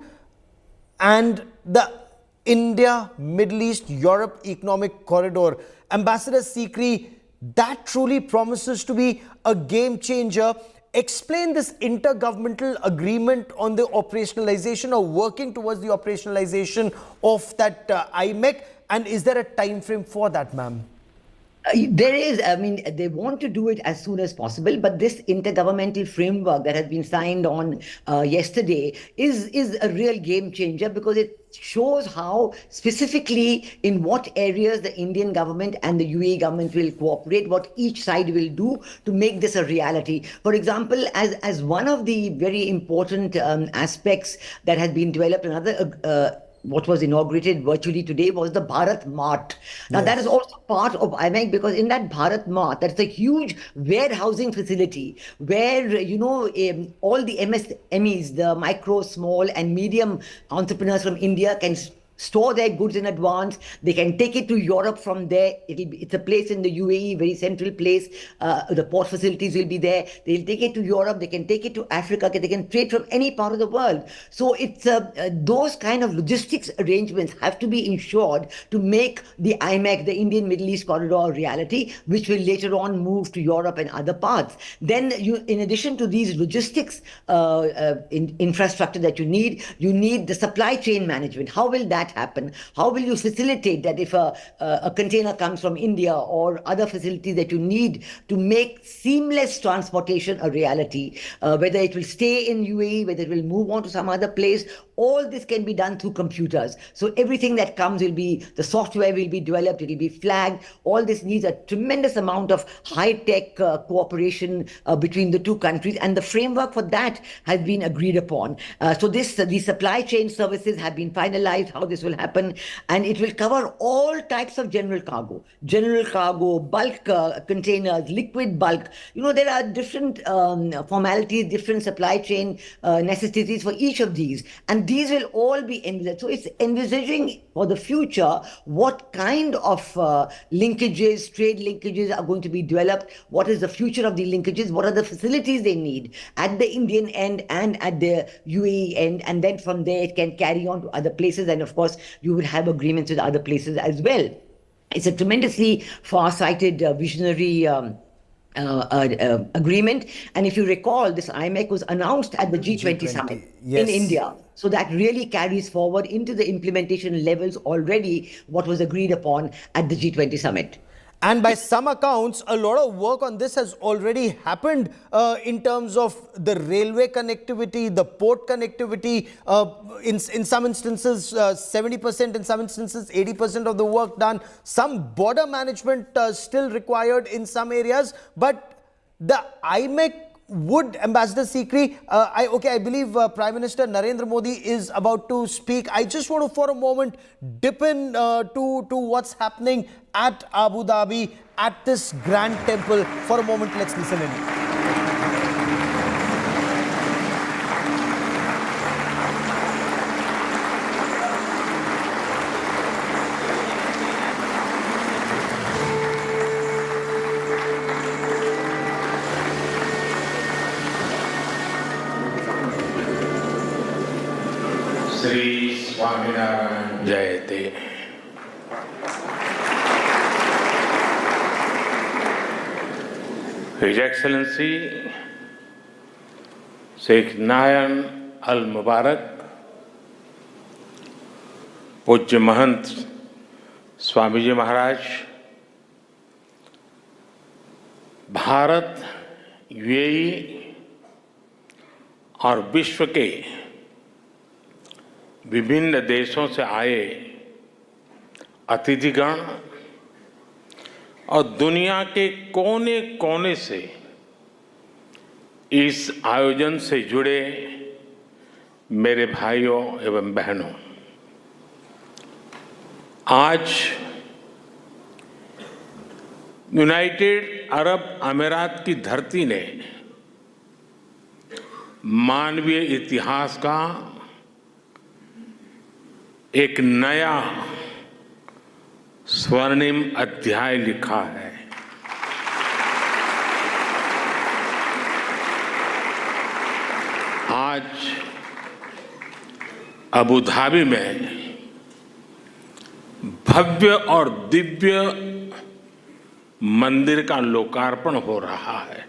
and the India, Middle East, Europe economic corridor. Ambassador Sikri, that truly promises to be a game changer. Explain this intergovernmental agreement on the operationalization or working towards the operationalization of that IMEC, and is there a time frame for that, ma'am? There is. I mean, they want to do it as soon as possible, but this intergovernmental framework that has been signed on yesterday is a real game changer, because it shows how specifically in what areas the Indian government and the UAE government will cooperate, what each side will do to make this a reality. For example, as one of the very important aspects that has been developed, another what was inaugurated virtually today was the Bharat Mart. Now, that is also part of IMEC, because in that Bharat Mart, that's a huge warehousing facility where, all the MSMEs, the micro, small and medium entrepreneurs from India can store their goods in advance. They can take it to Europe from there. It's a place in the UAE, very central place. The port facilities will be there. They'll take it to Europe. They can take it to Africa. They can trade from any part of the world. So it's those kind of logistics arrangements have to be ensured to make the IMEC, the Indian Middle East Corridor, a reality, which will later on move to Europe and other parts. Then in addition to these logistics infrastructure that you need the supply chain management. How will that happen? How will you facilitate that if a container comes from India or other facilities that you need to make seamless transportation a reality, whether it will stay in UAE, whether it will move on to some other place, all this can be done through computers. So everything that comes the software will be developed, it will be flagged. All this needs a tremendous amount of high-tech cooperation between the two countries, and the framework for that has been agreed upon. So the supply chain services have been finalized, how this will happen, and it will cover all types of general cargo, bulk containers, liquid bulk. There are different formalities, different supply chain necessities for each of these, and these will all be envisaged. So it's envisaging for the future what kind of linkages, trade linkages are going to be developed, what is the future of the linkages, what are the facilities they need at the Indian end and at the UAE end, and then from there it can carry on to other places, and of course you will have agreements with other places as well. It's a tremendously far-sighted, visionary agreement. And if you recall, this IMEC was announced at the G20 summit in India. So that really carries forward into the implementation levels already what was agreed upon at the G20 summit. And by some accounts, a lot of work on this has already happened in terms of the railway connectivity, the port connectivity. In some instances, 70%, in some instances, 80% of the work done. Some border management still required in some areas. But the IMEC would, Ambassador Sikri, I believe Prime Minister Narendra Modi is about to speak. I just want to, for a moment, dip in to what's happening at Abu Dhabi, at this grand temple. For a moment, let's listen in. Sri Swaminarayan Jayate. His Excellency Sheikh Nayan Al Mubarak, पूज्य महंत स्वामी जी महाराज, Bharat, UAE और विश्व के विभिन्न देशों से आए अतिथिगण और दुनिया के कोने कोने से इस आयोजन से जुड़े मेरे भाइयों एवं बहनों, आज यूनाइटेड अरब अमीरात की धरती ने मानवीय इतिहास का एक नया स्वर्णिम अध्याय लिखा है। आज अबू धाबी में भव्य और दिव्य मंदिर का लोकार्पण हो रहा है।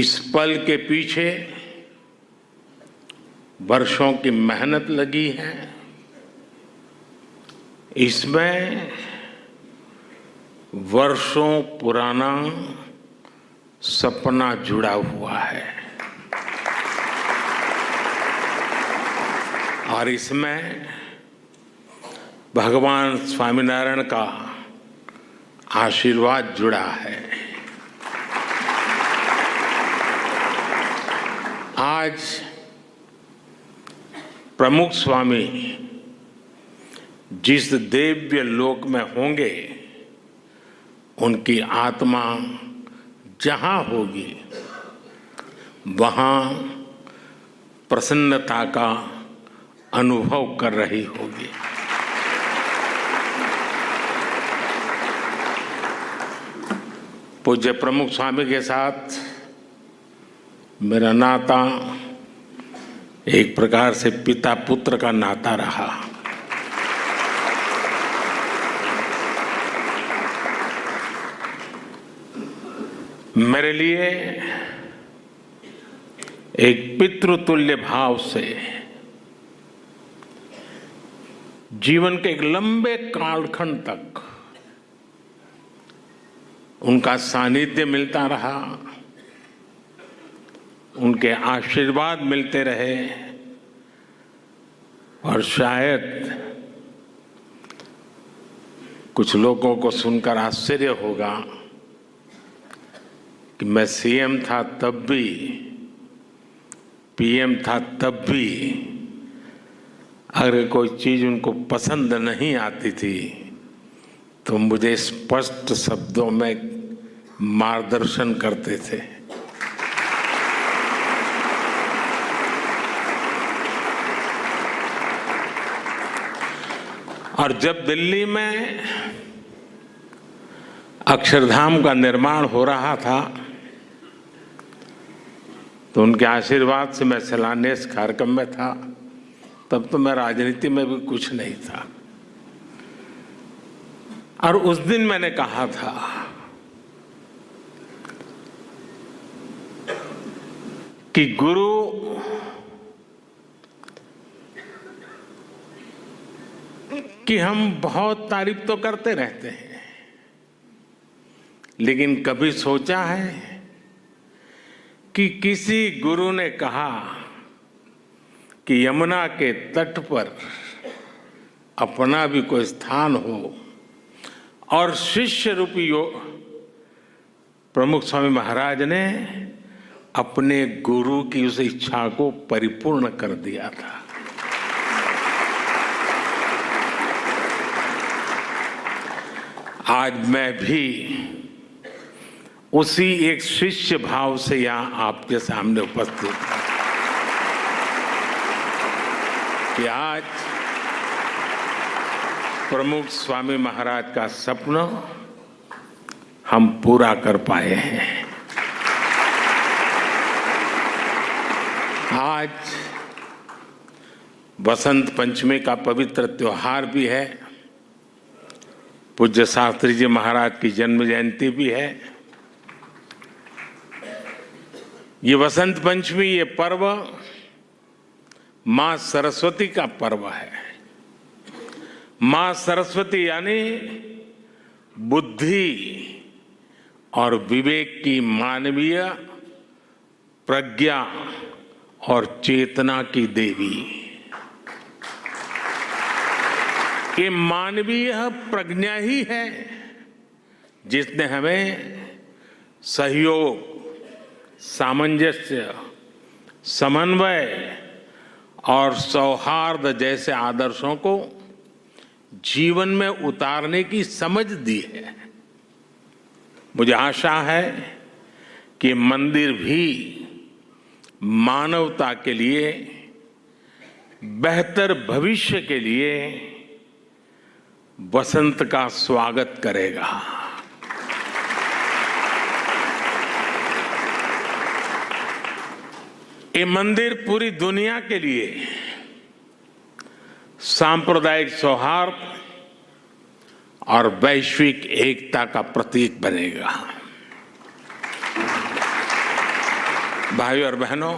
इस पल के पीछे वर्षों की मेहनत लगी है। इसमें वर्षों पुराना सपना जुड़ा हुआ है और इसमें भगवान स्वामीनारायण का आशीर्वाद जुड़ा है। आज प्रमुख स्वामी जिस दिव्य लोक में होंगे, उनकी आत्मा जहां होगी वहां प्रसन्नता का अनुभव कर रही होगी। पूज्य प्रमुख स्वामी के साथ मेरा नाता एक प्रकार से पिता पुत्र का नाता रहा। मेरे लिए एक पितृतुल्य भाव से जीवन के एक लंबे कालखंड तक उनका सानिध्य मिलता रहा, उनके आशीर्वाद मिलते रहे। और शायद कुछ लोगों को सुनकर आश्चर्य होगा कि मैं सीएम था तब भी, पीएम था तब भी, अगर कोई चीज उनको पसंद नहीं आती थी तो मुझे स्पष्ट शब्दों में मार्गदर्शन करते थे। और जब दिल्ली में अक्षरधाम का निर्माण हो रहा था तो उनके आशीर्वाद से मैं शिलान्यास कार्यक्रम में था। तब तो मैं राजनीति में भी कुछ नहीं था। और उस दिन मैंने कहा था कि गुरु की हम बहुत तारीफ तो करते रहते हैं, लेकिन कभी सोचा है कि किसी गुरु ने कहा कि यमुना के तट पर अपना भी कोई स्थान हो और शिष्य रूपी प्रमुख स्वामी महाराज ने अपने गुरु की उस इच्छा को परिपूर्ण कर दिया था। आज मैं भी उसी एक शिष्य भाव से यहां आपके सामने उपस्थित हूं कि आज प्रमुख स्वामी महाराज का सपना हम पूरा कर पाए हैं। आज बसंत पंचमी का पवित्र त्योहार भी है, पूज्य शास्त्री जी महाराज की जन्म जयंती भी है। ये वसंत पंचमी, ये पर्व मां सरस्वती का पर्व है। मां सरस्वती यानी बुद्धि और विवेक की मानवीय प्रज्ञा और चेतना की देवी। ये मानवीय प्रज्ञा ही है जिसने हमें सहयोग, सामंजस्य, समन्वय और सौहार्द जैसे आदर्शों को जीवन में उतारने की समझ दी है। मुझे आशा है कि मंदिर भी मानवता के लिए, बेहतर भविष्य के लिए बसंत का स्वागत करेगा। ये मंदिर पूरी दुनिया के लिए सांप्रदायिक सौहार्द और वैश्विक एकता का प्रतीक बनेगा। भाइयों और बहनों,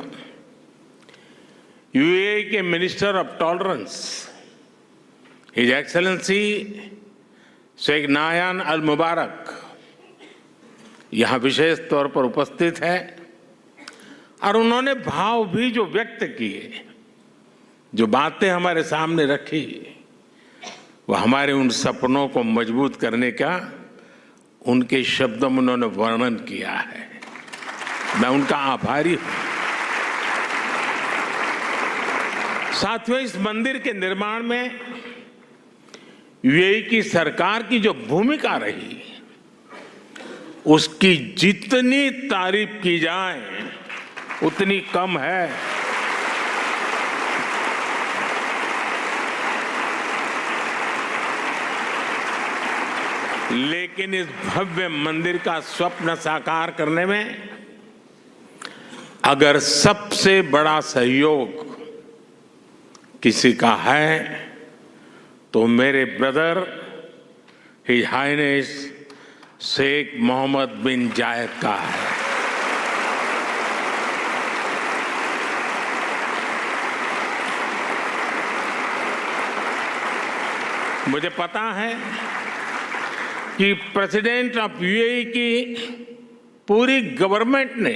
यूएई के minister of tolerance his excellency Sheikh Nahyan al Mubarak यहां विशेष तौर पर उपस्थित है और उन्होंने भाव भी जो व्यक्त किए, जो बातें हमारे सामने रखी, वो हमारे उन सपनों को मजबूत करने का उनके शब्दों में उन्होंने वर्णन किया है। मैं उनका आभारी हूं। साथियों, इस मंदिर के निर्माण में यूएई की सरकार की जो भूमिका रही, उसकी जितनी तारीफ की जाए उतनी कम है। लेकिन इस भव्य मंदिर का स्वप्न साकार करने में अगर सबसे बड़ा सहयोग किसी का है तो मेरे brother his highness Sheikh Mohammed bin Zayed का है। मुझे पता है कि प्रेसिडेंट ऑफ यूएई की पूरी गवर्नमेंट ने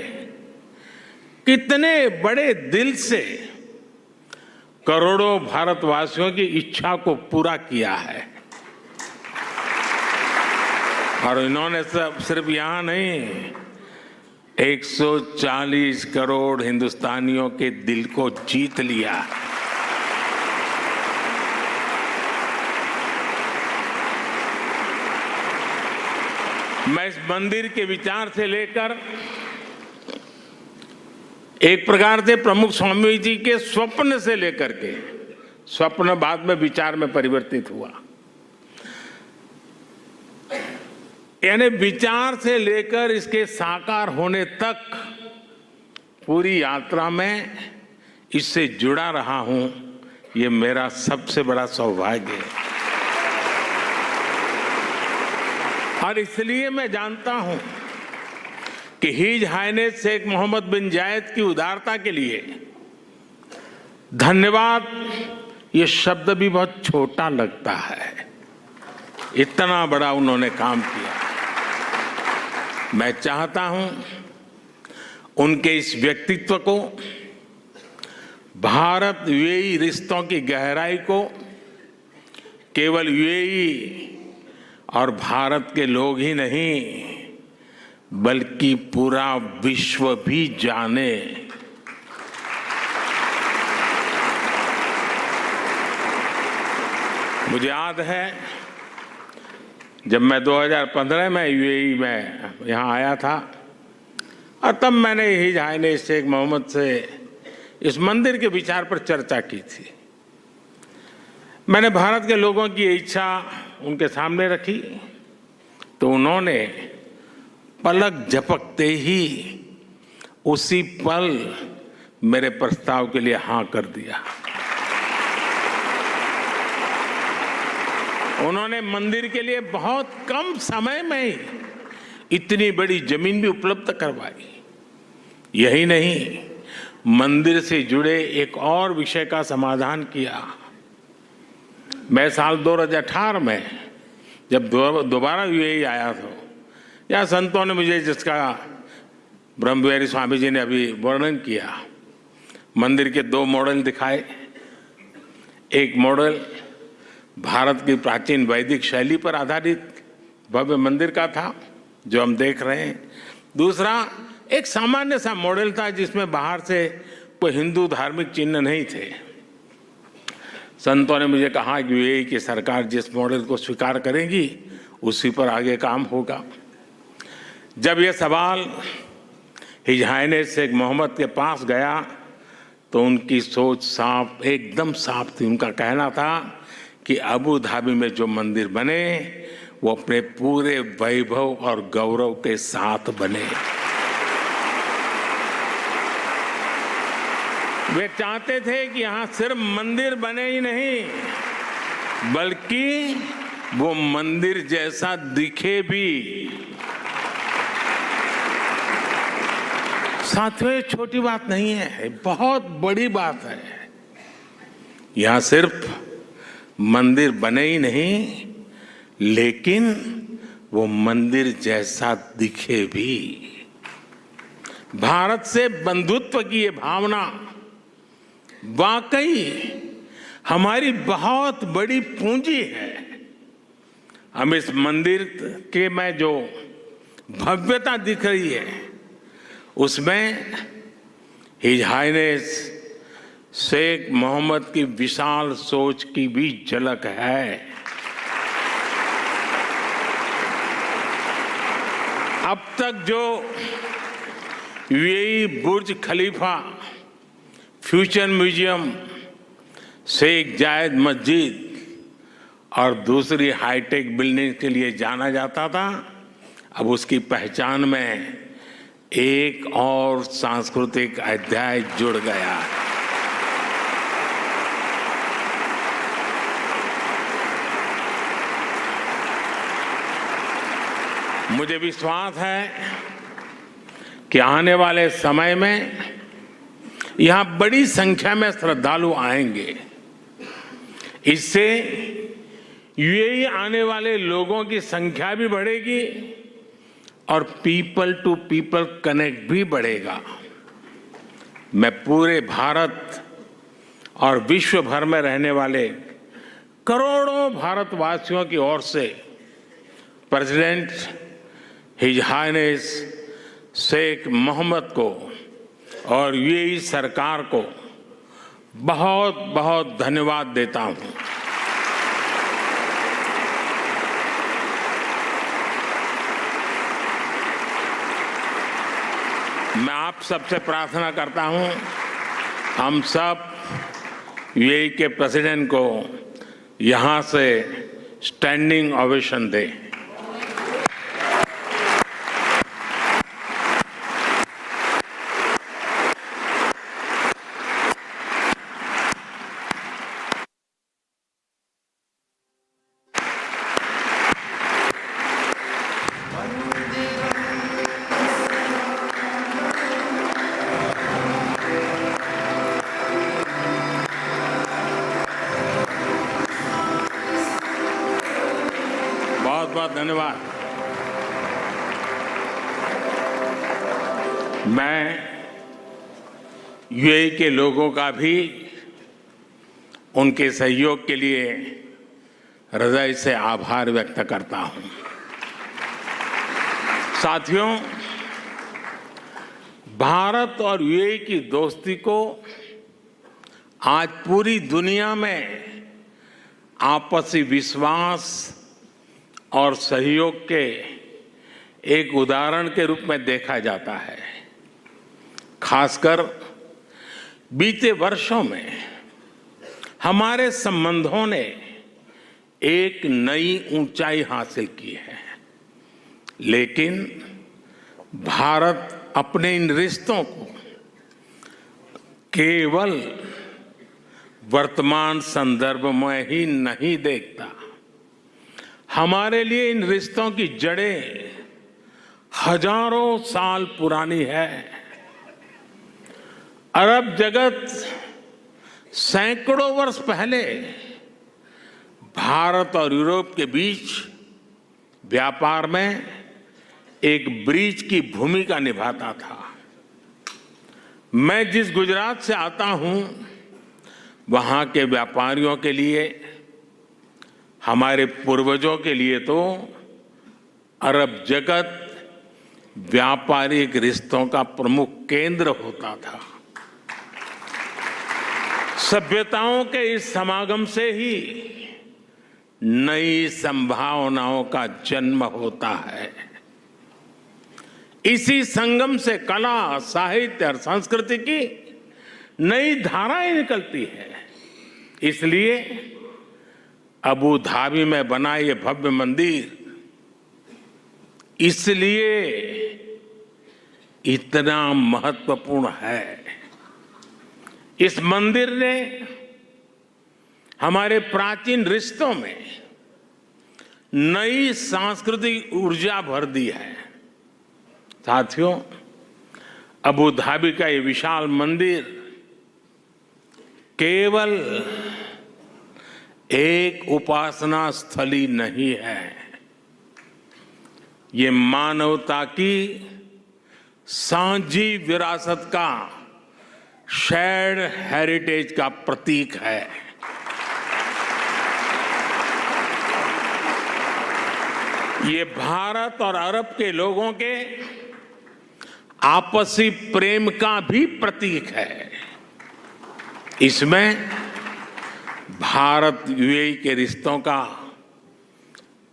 कितने बड़े दिल से करोड़ों भारतवासियों की इच्छा को पूरा किया है और इन्होंने सिर्फ यहां नहीं 140 करोड़ हिंदुस्तानियों के दिल को जीत लिया। मैं इस मंदिर के विचार से लेकर एक प्रकार से प्रमुख स्वामी जी के स्वप्न से लेकर के स्वप्न बाद में विचार में परिवर्तित हुआ, यानी विचार से लेकर इसके साकार होने तक पूरी यात्रा में इससे जुड़ा रहा हूं। ये मेरा सबसे बड़ा सौभाग्य है और इसलिए मैं जानता हूं कि his highness Sheikh Mohammed bin जायद की उदारता के लिए धन्यवाद ये शब्द भी बहुत छोटा लगता है। इतना बड़ा उन्होंने काम किया। मैं चाहता हूं उनके इस व्यक्तित्व को, भारत यूएई रिश्तों की गहराई को केवल यूएई और भारत के लोग ही नहीं बल्कि पूरा विश्व भी जाने। मुझे याद है जब मैं 2015 में यूएई में यहाँ आया था और तब मैंने हिज हाइनेस शेख मोहम्मद से इस मंदिर के विचार पर चर्चा की थी। मैंने भारत के लोगों की इच्छा उनके सामने रखी तो उन्होंने पलक झपकते ही उसी पल मेरे प्रस्ताव के लिए हाँ कर दिया। उन्होंने मंदिर के लिए बहुत कम समय में ही इतनी बड़ी जमीन भी उपलब्ध करवाई। यही नहीं, मंदिर से जुड़े एक और विषय का समाधान किया। मैं साल 2018 में जब दोबारा यूएई आया था, या संतों ने मुझे जिसका ब्रह्मविहारी स्वामी जी ने अभी वर्णन किया, मंदिर के 2 मॉडल दिखाए। एक मॉडल भारत की प्राचीन वैदिक शैली पर आधारित भव्य मंदिर का था जो हम देख रहे हैं। दूसरा एक सामान्य सा मॉडल था जिसमें बाहर से कोई हिंदू धार्मिक चिन्ह नहीं थे। संतों ने मुझे कहा कि यूएई की सरकार जिस मॉडल को स्वीकार करेगी उसी पर आगे काम होगा। जब यह सवाल हिज हाइनेस शेख मोहम्मद के पास गया तो उनकी सोच साफ, एकदम साफ थी। उनका कहना था कि अबू धाबी में जो मंदिर बने वो अपने पूरे वैभव और गौरव के साथ बने। वे चाहते थे कि यहाँ सिर्फ मंदिर बने ही नहीं बल्कि वो मंदिर जैसा दिखे भी। साथियों, ये छोटी बात नहीं है, बहुत बड़ी बात है। यहाँ सिर्फ मंदिर बने ही नहीं लेकिन वो मंदिर जैसा दिखे भी। भारत से बंधुत्व की ये भावना वाकई हमारी बहुत बड़ी पूंजी है। हम इस मंदिर के में जो भव्यता दिख रही है उसमें हिज हाइनेस शेख मोहम्मद की विशाल सोच की भी झलक है। अब तक जो यूएई बुर्ज खलीफा, फ्यूचर म्यूजियम, शेख जायद मस्जिद और दूसरी हाईटेक बिल्डिंग के लिए जाना जाता था, अब उसकी पहचान में एक और सांस्कृतिक अध्याय जुड़ गया है। मुझे विश्वास है कि आने वाले समय में यहां बड़ी संख्या में श्रद्धालु आएंगे। इससे यूएई आने वाले लोगों की संख्या भी बढ़ेगी और पीपल टू पीपल कनेक्ट भी बढ़ेगा। मैं पूरे भारत और विश्व भर में रहने वाले करोड़ों भारतवासियों की ओर से president his highness Sheikh Mohammed को और यूएई सरकार को बहुत बहुत धन्यवाद देता हूं। मैं आप सबसे प्रार्थना करता हूं, हम सब यूएई के प्रेसिडेंट को यहां से स्टैंडिंग ओवेशन दें। बहुत बहुत धन्यवाद। मैं यूएई के लोगों का भी उनके सहयोग के लिए हृदय से आभार व्यक्त करता हूं। साथियों, भारत और यूएई की दोस्ती को आज पूरी दुनिया में आपसी विश्वास और सहयोग के एक उदाहरण के रूप में देखा जाता है। खासकर बीते वर्षों में हमारे संबंधों ने एक नई ऊंचाई हासिल की है, लेकिन भारत अपने इन रिश्तों को केवल वर्तमान संदर्भ में ही नहीं देखता। हमारे लिए इन रिश्तों की जड़ें हजारों साल पुरानी है। अरब जगत सैकड़ों वर्ष पहले भारत और यूरोप के बीच व्यापार में एक ब्रिज की भूमिका निभाता था। मैं जिस गुजरात से आता हूं, वहां के व्यापारियों के लिए, हमारे पूर्वजों के लिए तो अरब जगत व्यापारिक रिश्तों का प्रमुख केंद्र होता था। सभ्यताओं के इस समागम से ही नई संभावनाओं का जन्म होता है। इसी संगम से कला, साहित्य और संस्कृति की नई धाराएं निकलती है। इसलिए अबू धाबी में बना ये भव्य मंदिर इसलिए इतना महत्वपूर्ण है। इस मंदिर ने हमारे प्राचीन रिश्तों में नई सांस्कृतिक ऊर्जा भर दी है। साथियों, अबू धाबी का ये विशाल मंदिर केवल एक उपासना स्थली नहीं है, ये मानवता की साझी विरासत का, शेयर्ड हेरिटेज का प्रतीक है। ये भारत और अरब के लोगों के आपसी प्रेम का भी प्रतीक है। इसमें भारत यूएई के रिश्तों का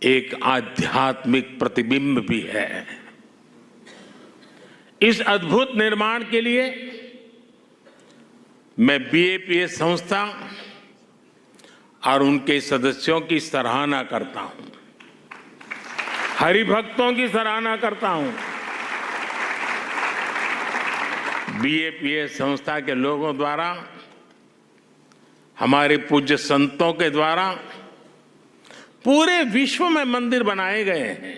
एक आध्यात्मिक प्रतिबिंब भी है। इस अद्भुत निर्माण के लिए मैं BAPS संस्था और उनके सदस्यों की सराहना करता हूं, हरिभक्तों की सराहना करता हूं, BAPS संस्था के लोगों द्वारा, हमारे पूज्य संतों के द्वारा पूरे विश्व में मंदिर बनाए गए हैं।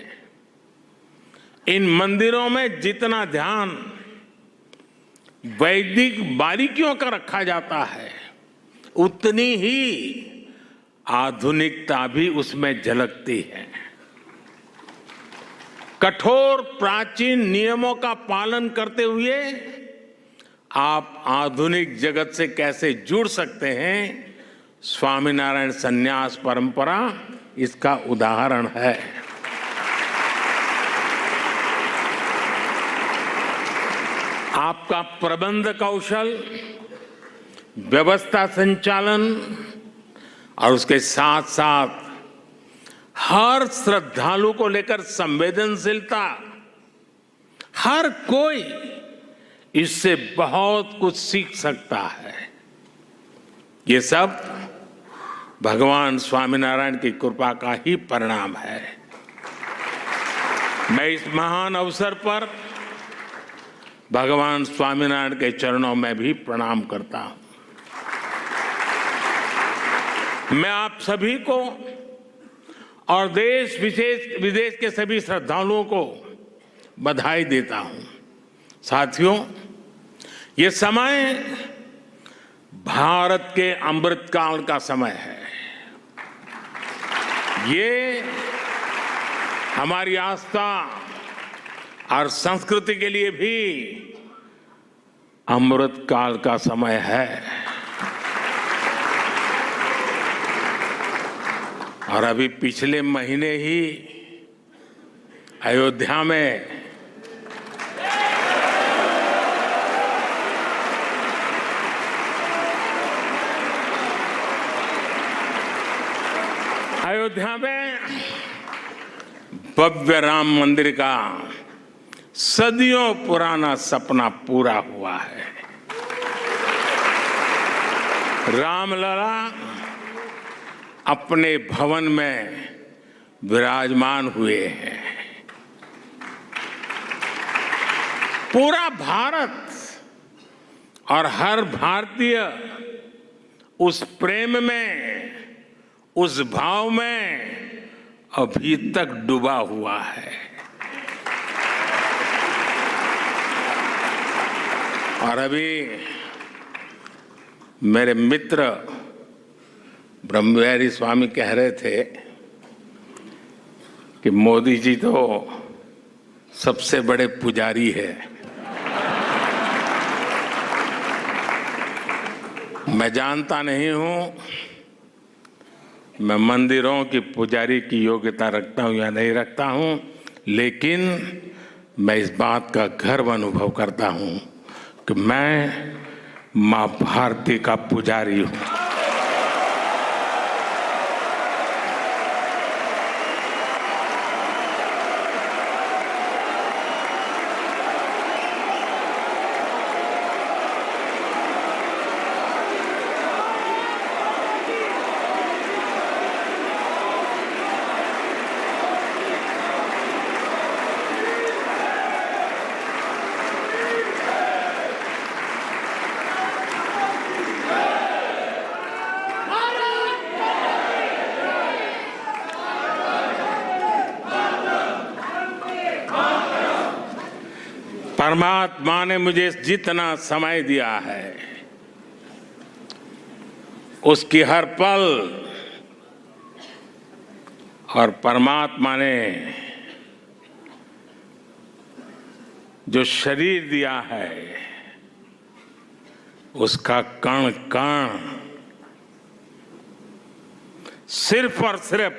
इन मंदिरों में जितना ध्यान वैदिक बारीकियों का रखा जाता है, उतनी ही आधुनिकता भी उसमें झलकती है। कठोर प्राचीन नियमों का पालन करते हुए आप आधुनिक जगत से कैसे जुड़ सकते हैं, स्वामीनारायण संन्यास परंपरा इसका उदाहरण है। आपका प्रबंध कौशल, व्यवस्था संचालन और उसके साथ साथ हर श्रद्धालु को लेकर संवेदनशीलता, हर कोई इससे बहुत कुछ सीख सकता है। ये सब भगवान स्वामीनारायण की कृपा का ही परिणाम है। मैं इस महान अवसर पर भगवान स्वामीनारायण के चरणों में भी प्रणाम करता हूं। मैं आप सभी को और देश विदेश के सभी श्रद्धालुओं को बधाई देता हूं। साथियों, ये समय भारत के अमृतकाल का समय है। ये हमारी आस्था और संस्कृति के लिए भी अमृतकाल का समय है। और अभी पिछले महीने ही अयोध्या में भव्य राम मंदिर का सदियों पुराना सपना पूरा हुआ है। रामलला अपने भवन में विराजमान हुए हैं। पूरा भारत और हर भारतीय उस प्रेम में, उस भाव में अभी तक डूबा हुआ है। और अभी मेरे मित्र ब्रह्मविहारी स्वामी कह रहे थे कि मोदी जी तो सबसे बड़े पुजारी है। मैं जानता नहीं हूं मैं मंदिरों की पुजारी की योग्यता रखता हूं या नहीं रखता हूं, लेकिन मैं इस बात का गर्व अनुभव करता हूं कि मैं मां भारती का पुजारी हूं। परमात्मा ने मुझे जितना समय दिया है उसकी हर पल, और परमात्मा ने जो शरीर दिया है उसका कण कण सिर्फ और सिर्फ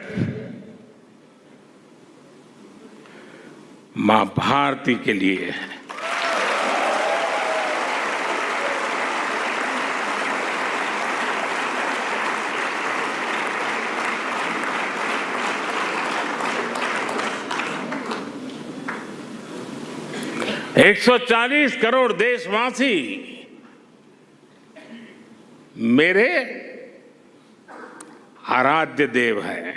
मां भारती के लिए है। एक 140 करोड़ देशवासी मेरे आराध्य देव है।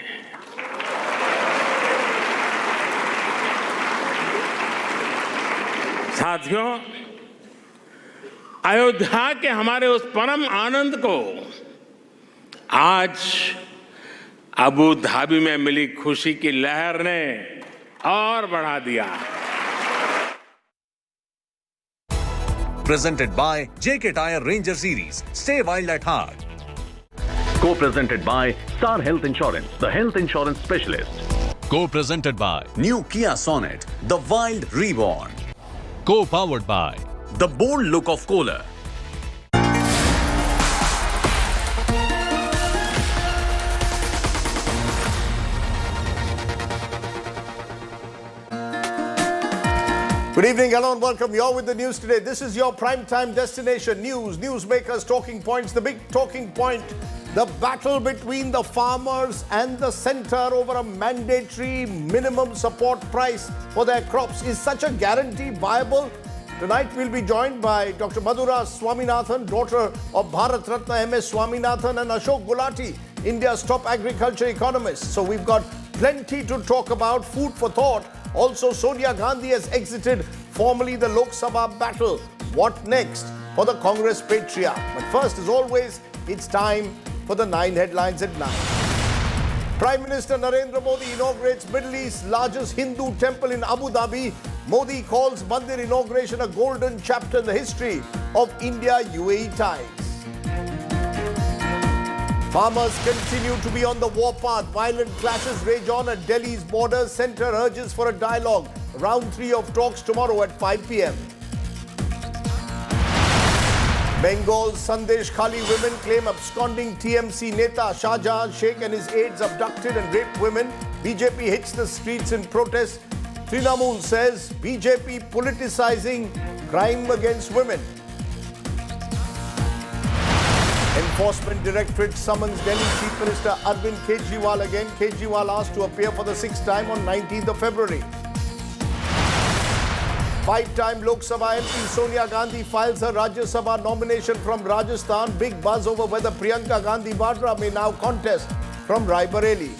साथियों, अयोध्या के हमारे उस परम आनंद को आज अबू धाबी में मिली खुशी की लहर ने और बढ़ा दिया। Presented by JK Tyre Ranger Series. Stay wild at heart. Co-presented by Star Health Insurance, the health insurance specialist. Co-presented by New Kia Sonet, the wild reborn. Co-powered by The bold look of Kohler. Good evening, hello and welcome. You're with the news today. This is your prime time destination. News, newsmakers, talking points. The big talking point, the battle between the farmers and the centre over a mandatory minimum support price for their crops. Is such a guarantee viable? Tonight we'll be joined by Dr. Madhura Swaminathan, daughter of Bharat Ratna MS Swaminathan, and Ashok Gulati, India's top agriculture economist. So we've got plenty to talk about, food for thought. Also, Sonia Gandhi has exited formally the Lok Sabha battle. What next for the Congress patriarch? But first, as always, it's time for the 9 headlines at 9. Prime Minister Narendra Modi inaugurates Middle East's largest Hindu temple in Abu Dhabi. Modi calls Mandir inauguration a golden chapter in the history of India-UAE ties. Farmers continue to be on the warpath. Violent clashes rage on at Delhi's borders. Centre urges for a dialogue. Round 3 of talks tomorrow at 5 p.m. Bengal's Sandesh Khali women claim absconding TMC Neta Shahjahan Sheikh and his aides abducted and raped women. BJP hits the streets in protest. Trinamool says BJP politicizing crime against women. Enforcement Directorate summons Delhi Chief Minister Arvind Kejriwal again. Kejriwal asked to appear for the 6th time on 19th of February. 5-time Lok Sabha MP Sonia Gandhi files her Rajya Sabha nomination from Rajasthan. Big buzz over whether Priyanka Gandhi Vadra may now contest from Rai Bareli.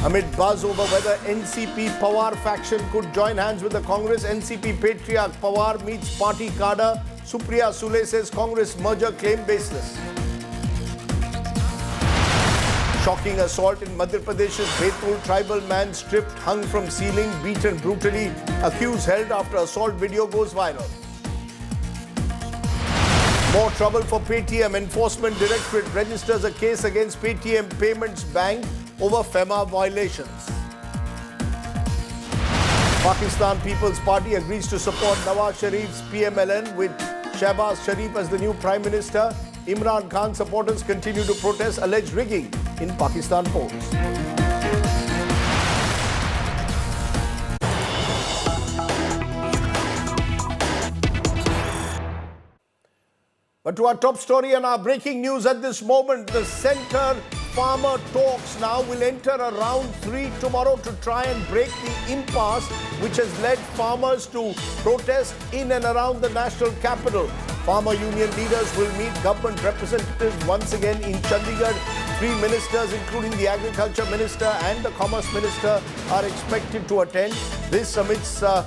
Amid buzz over whether NCP Pawar faction could join hands with the Congress, NCP patriarch Pawar meets party cadre. Supriya Sule says Congress merger claim baseless. Shocking assault in Madhya Pradesh's Betul, tribal man stripped, hung from ceiling, beaten brutally. Accused held after assault video goes viral. More trouble for Paytm. Enforcement Directorate registers a case against Paytm Payments Bank over FEMA violations. Pakistan People's Party agrees to support Nawaz Sharif's PMLN with Shehbaz Sharif as the new Prime Minister. Imran Khan supporters continue to protest alleged rigging in Pakistan polls. But to our top story and our breaking news at this moment, the centre farmer talks now will enter a round 3 tomorrow to try and break the impasse which has led farmers to protest in and around the national capital. Farmer union leaders will meet government representatives once again in Chandigarh. 3 ministers, including the Agriculture Minister and the Commerce Minister, are expected to attend. This amidst the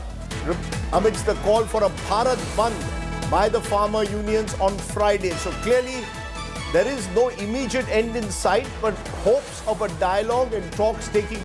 call for a Bharat Bandh by the farmer unions on Friday. So clearly, there is no immediate end in sight, but hopes of a dialogue and talks taking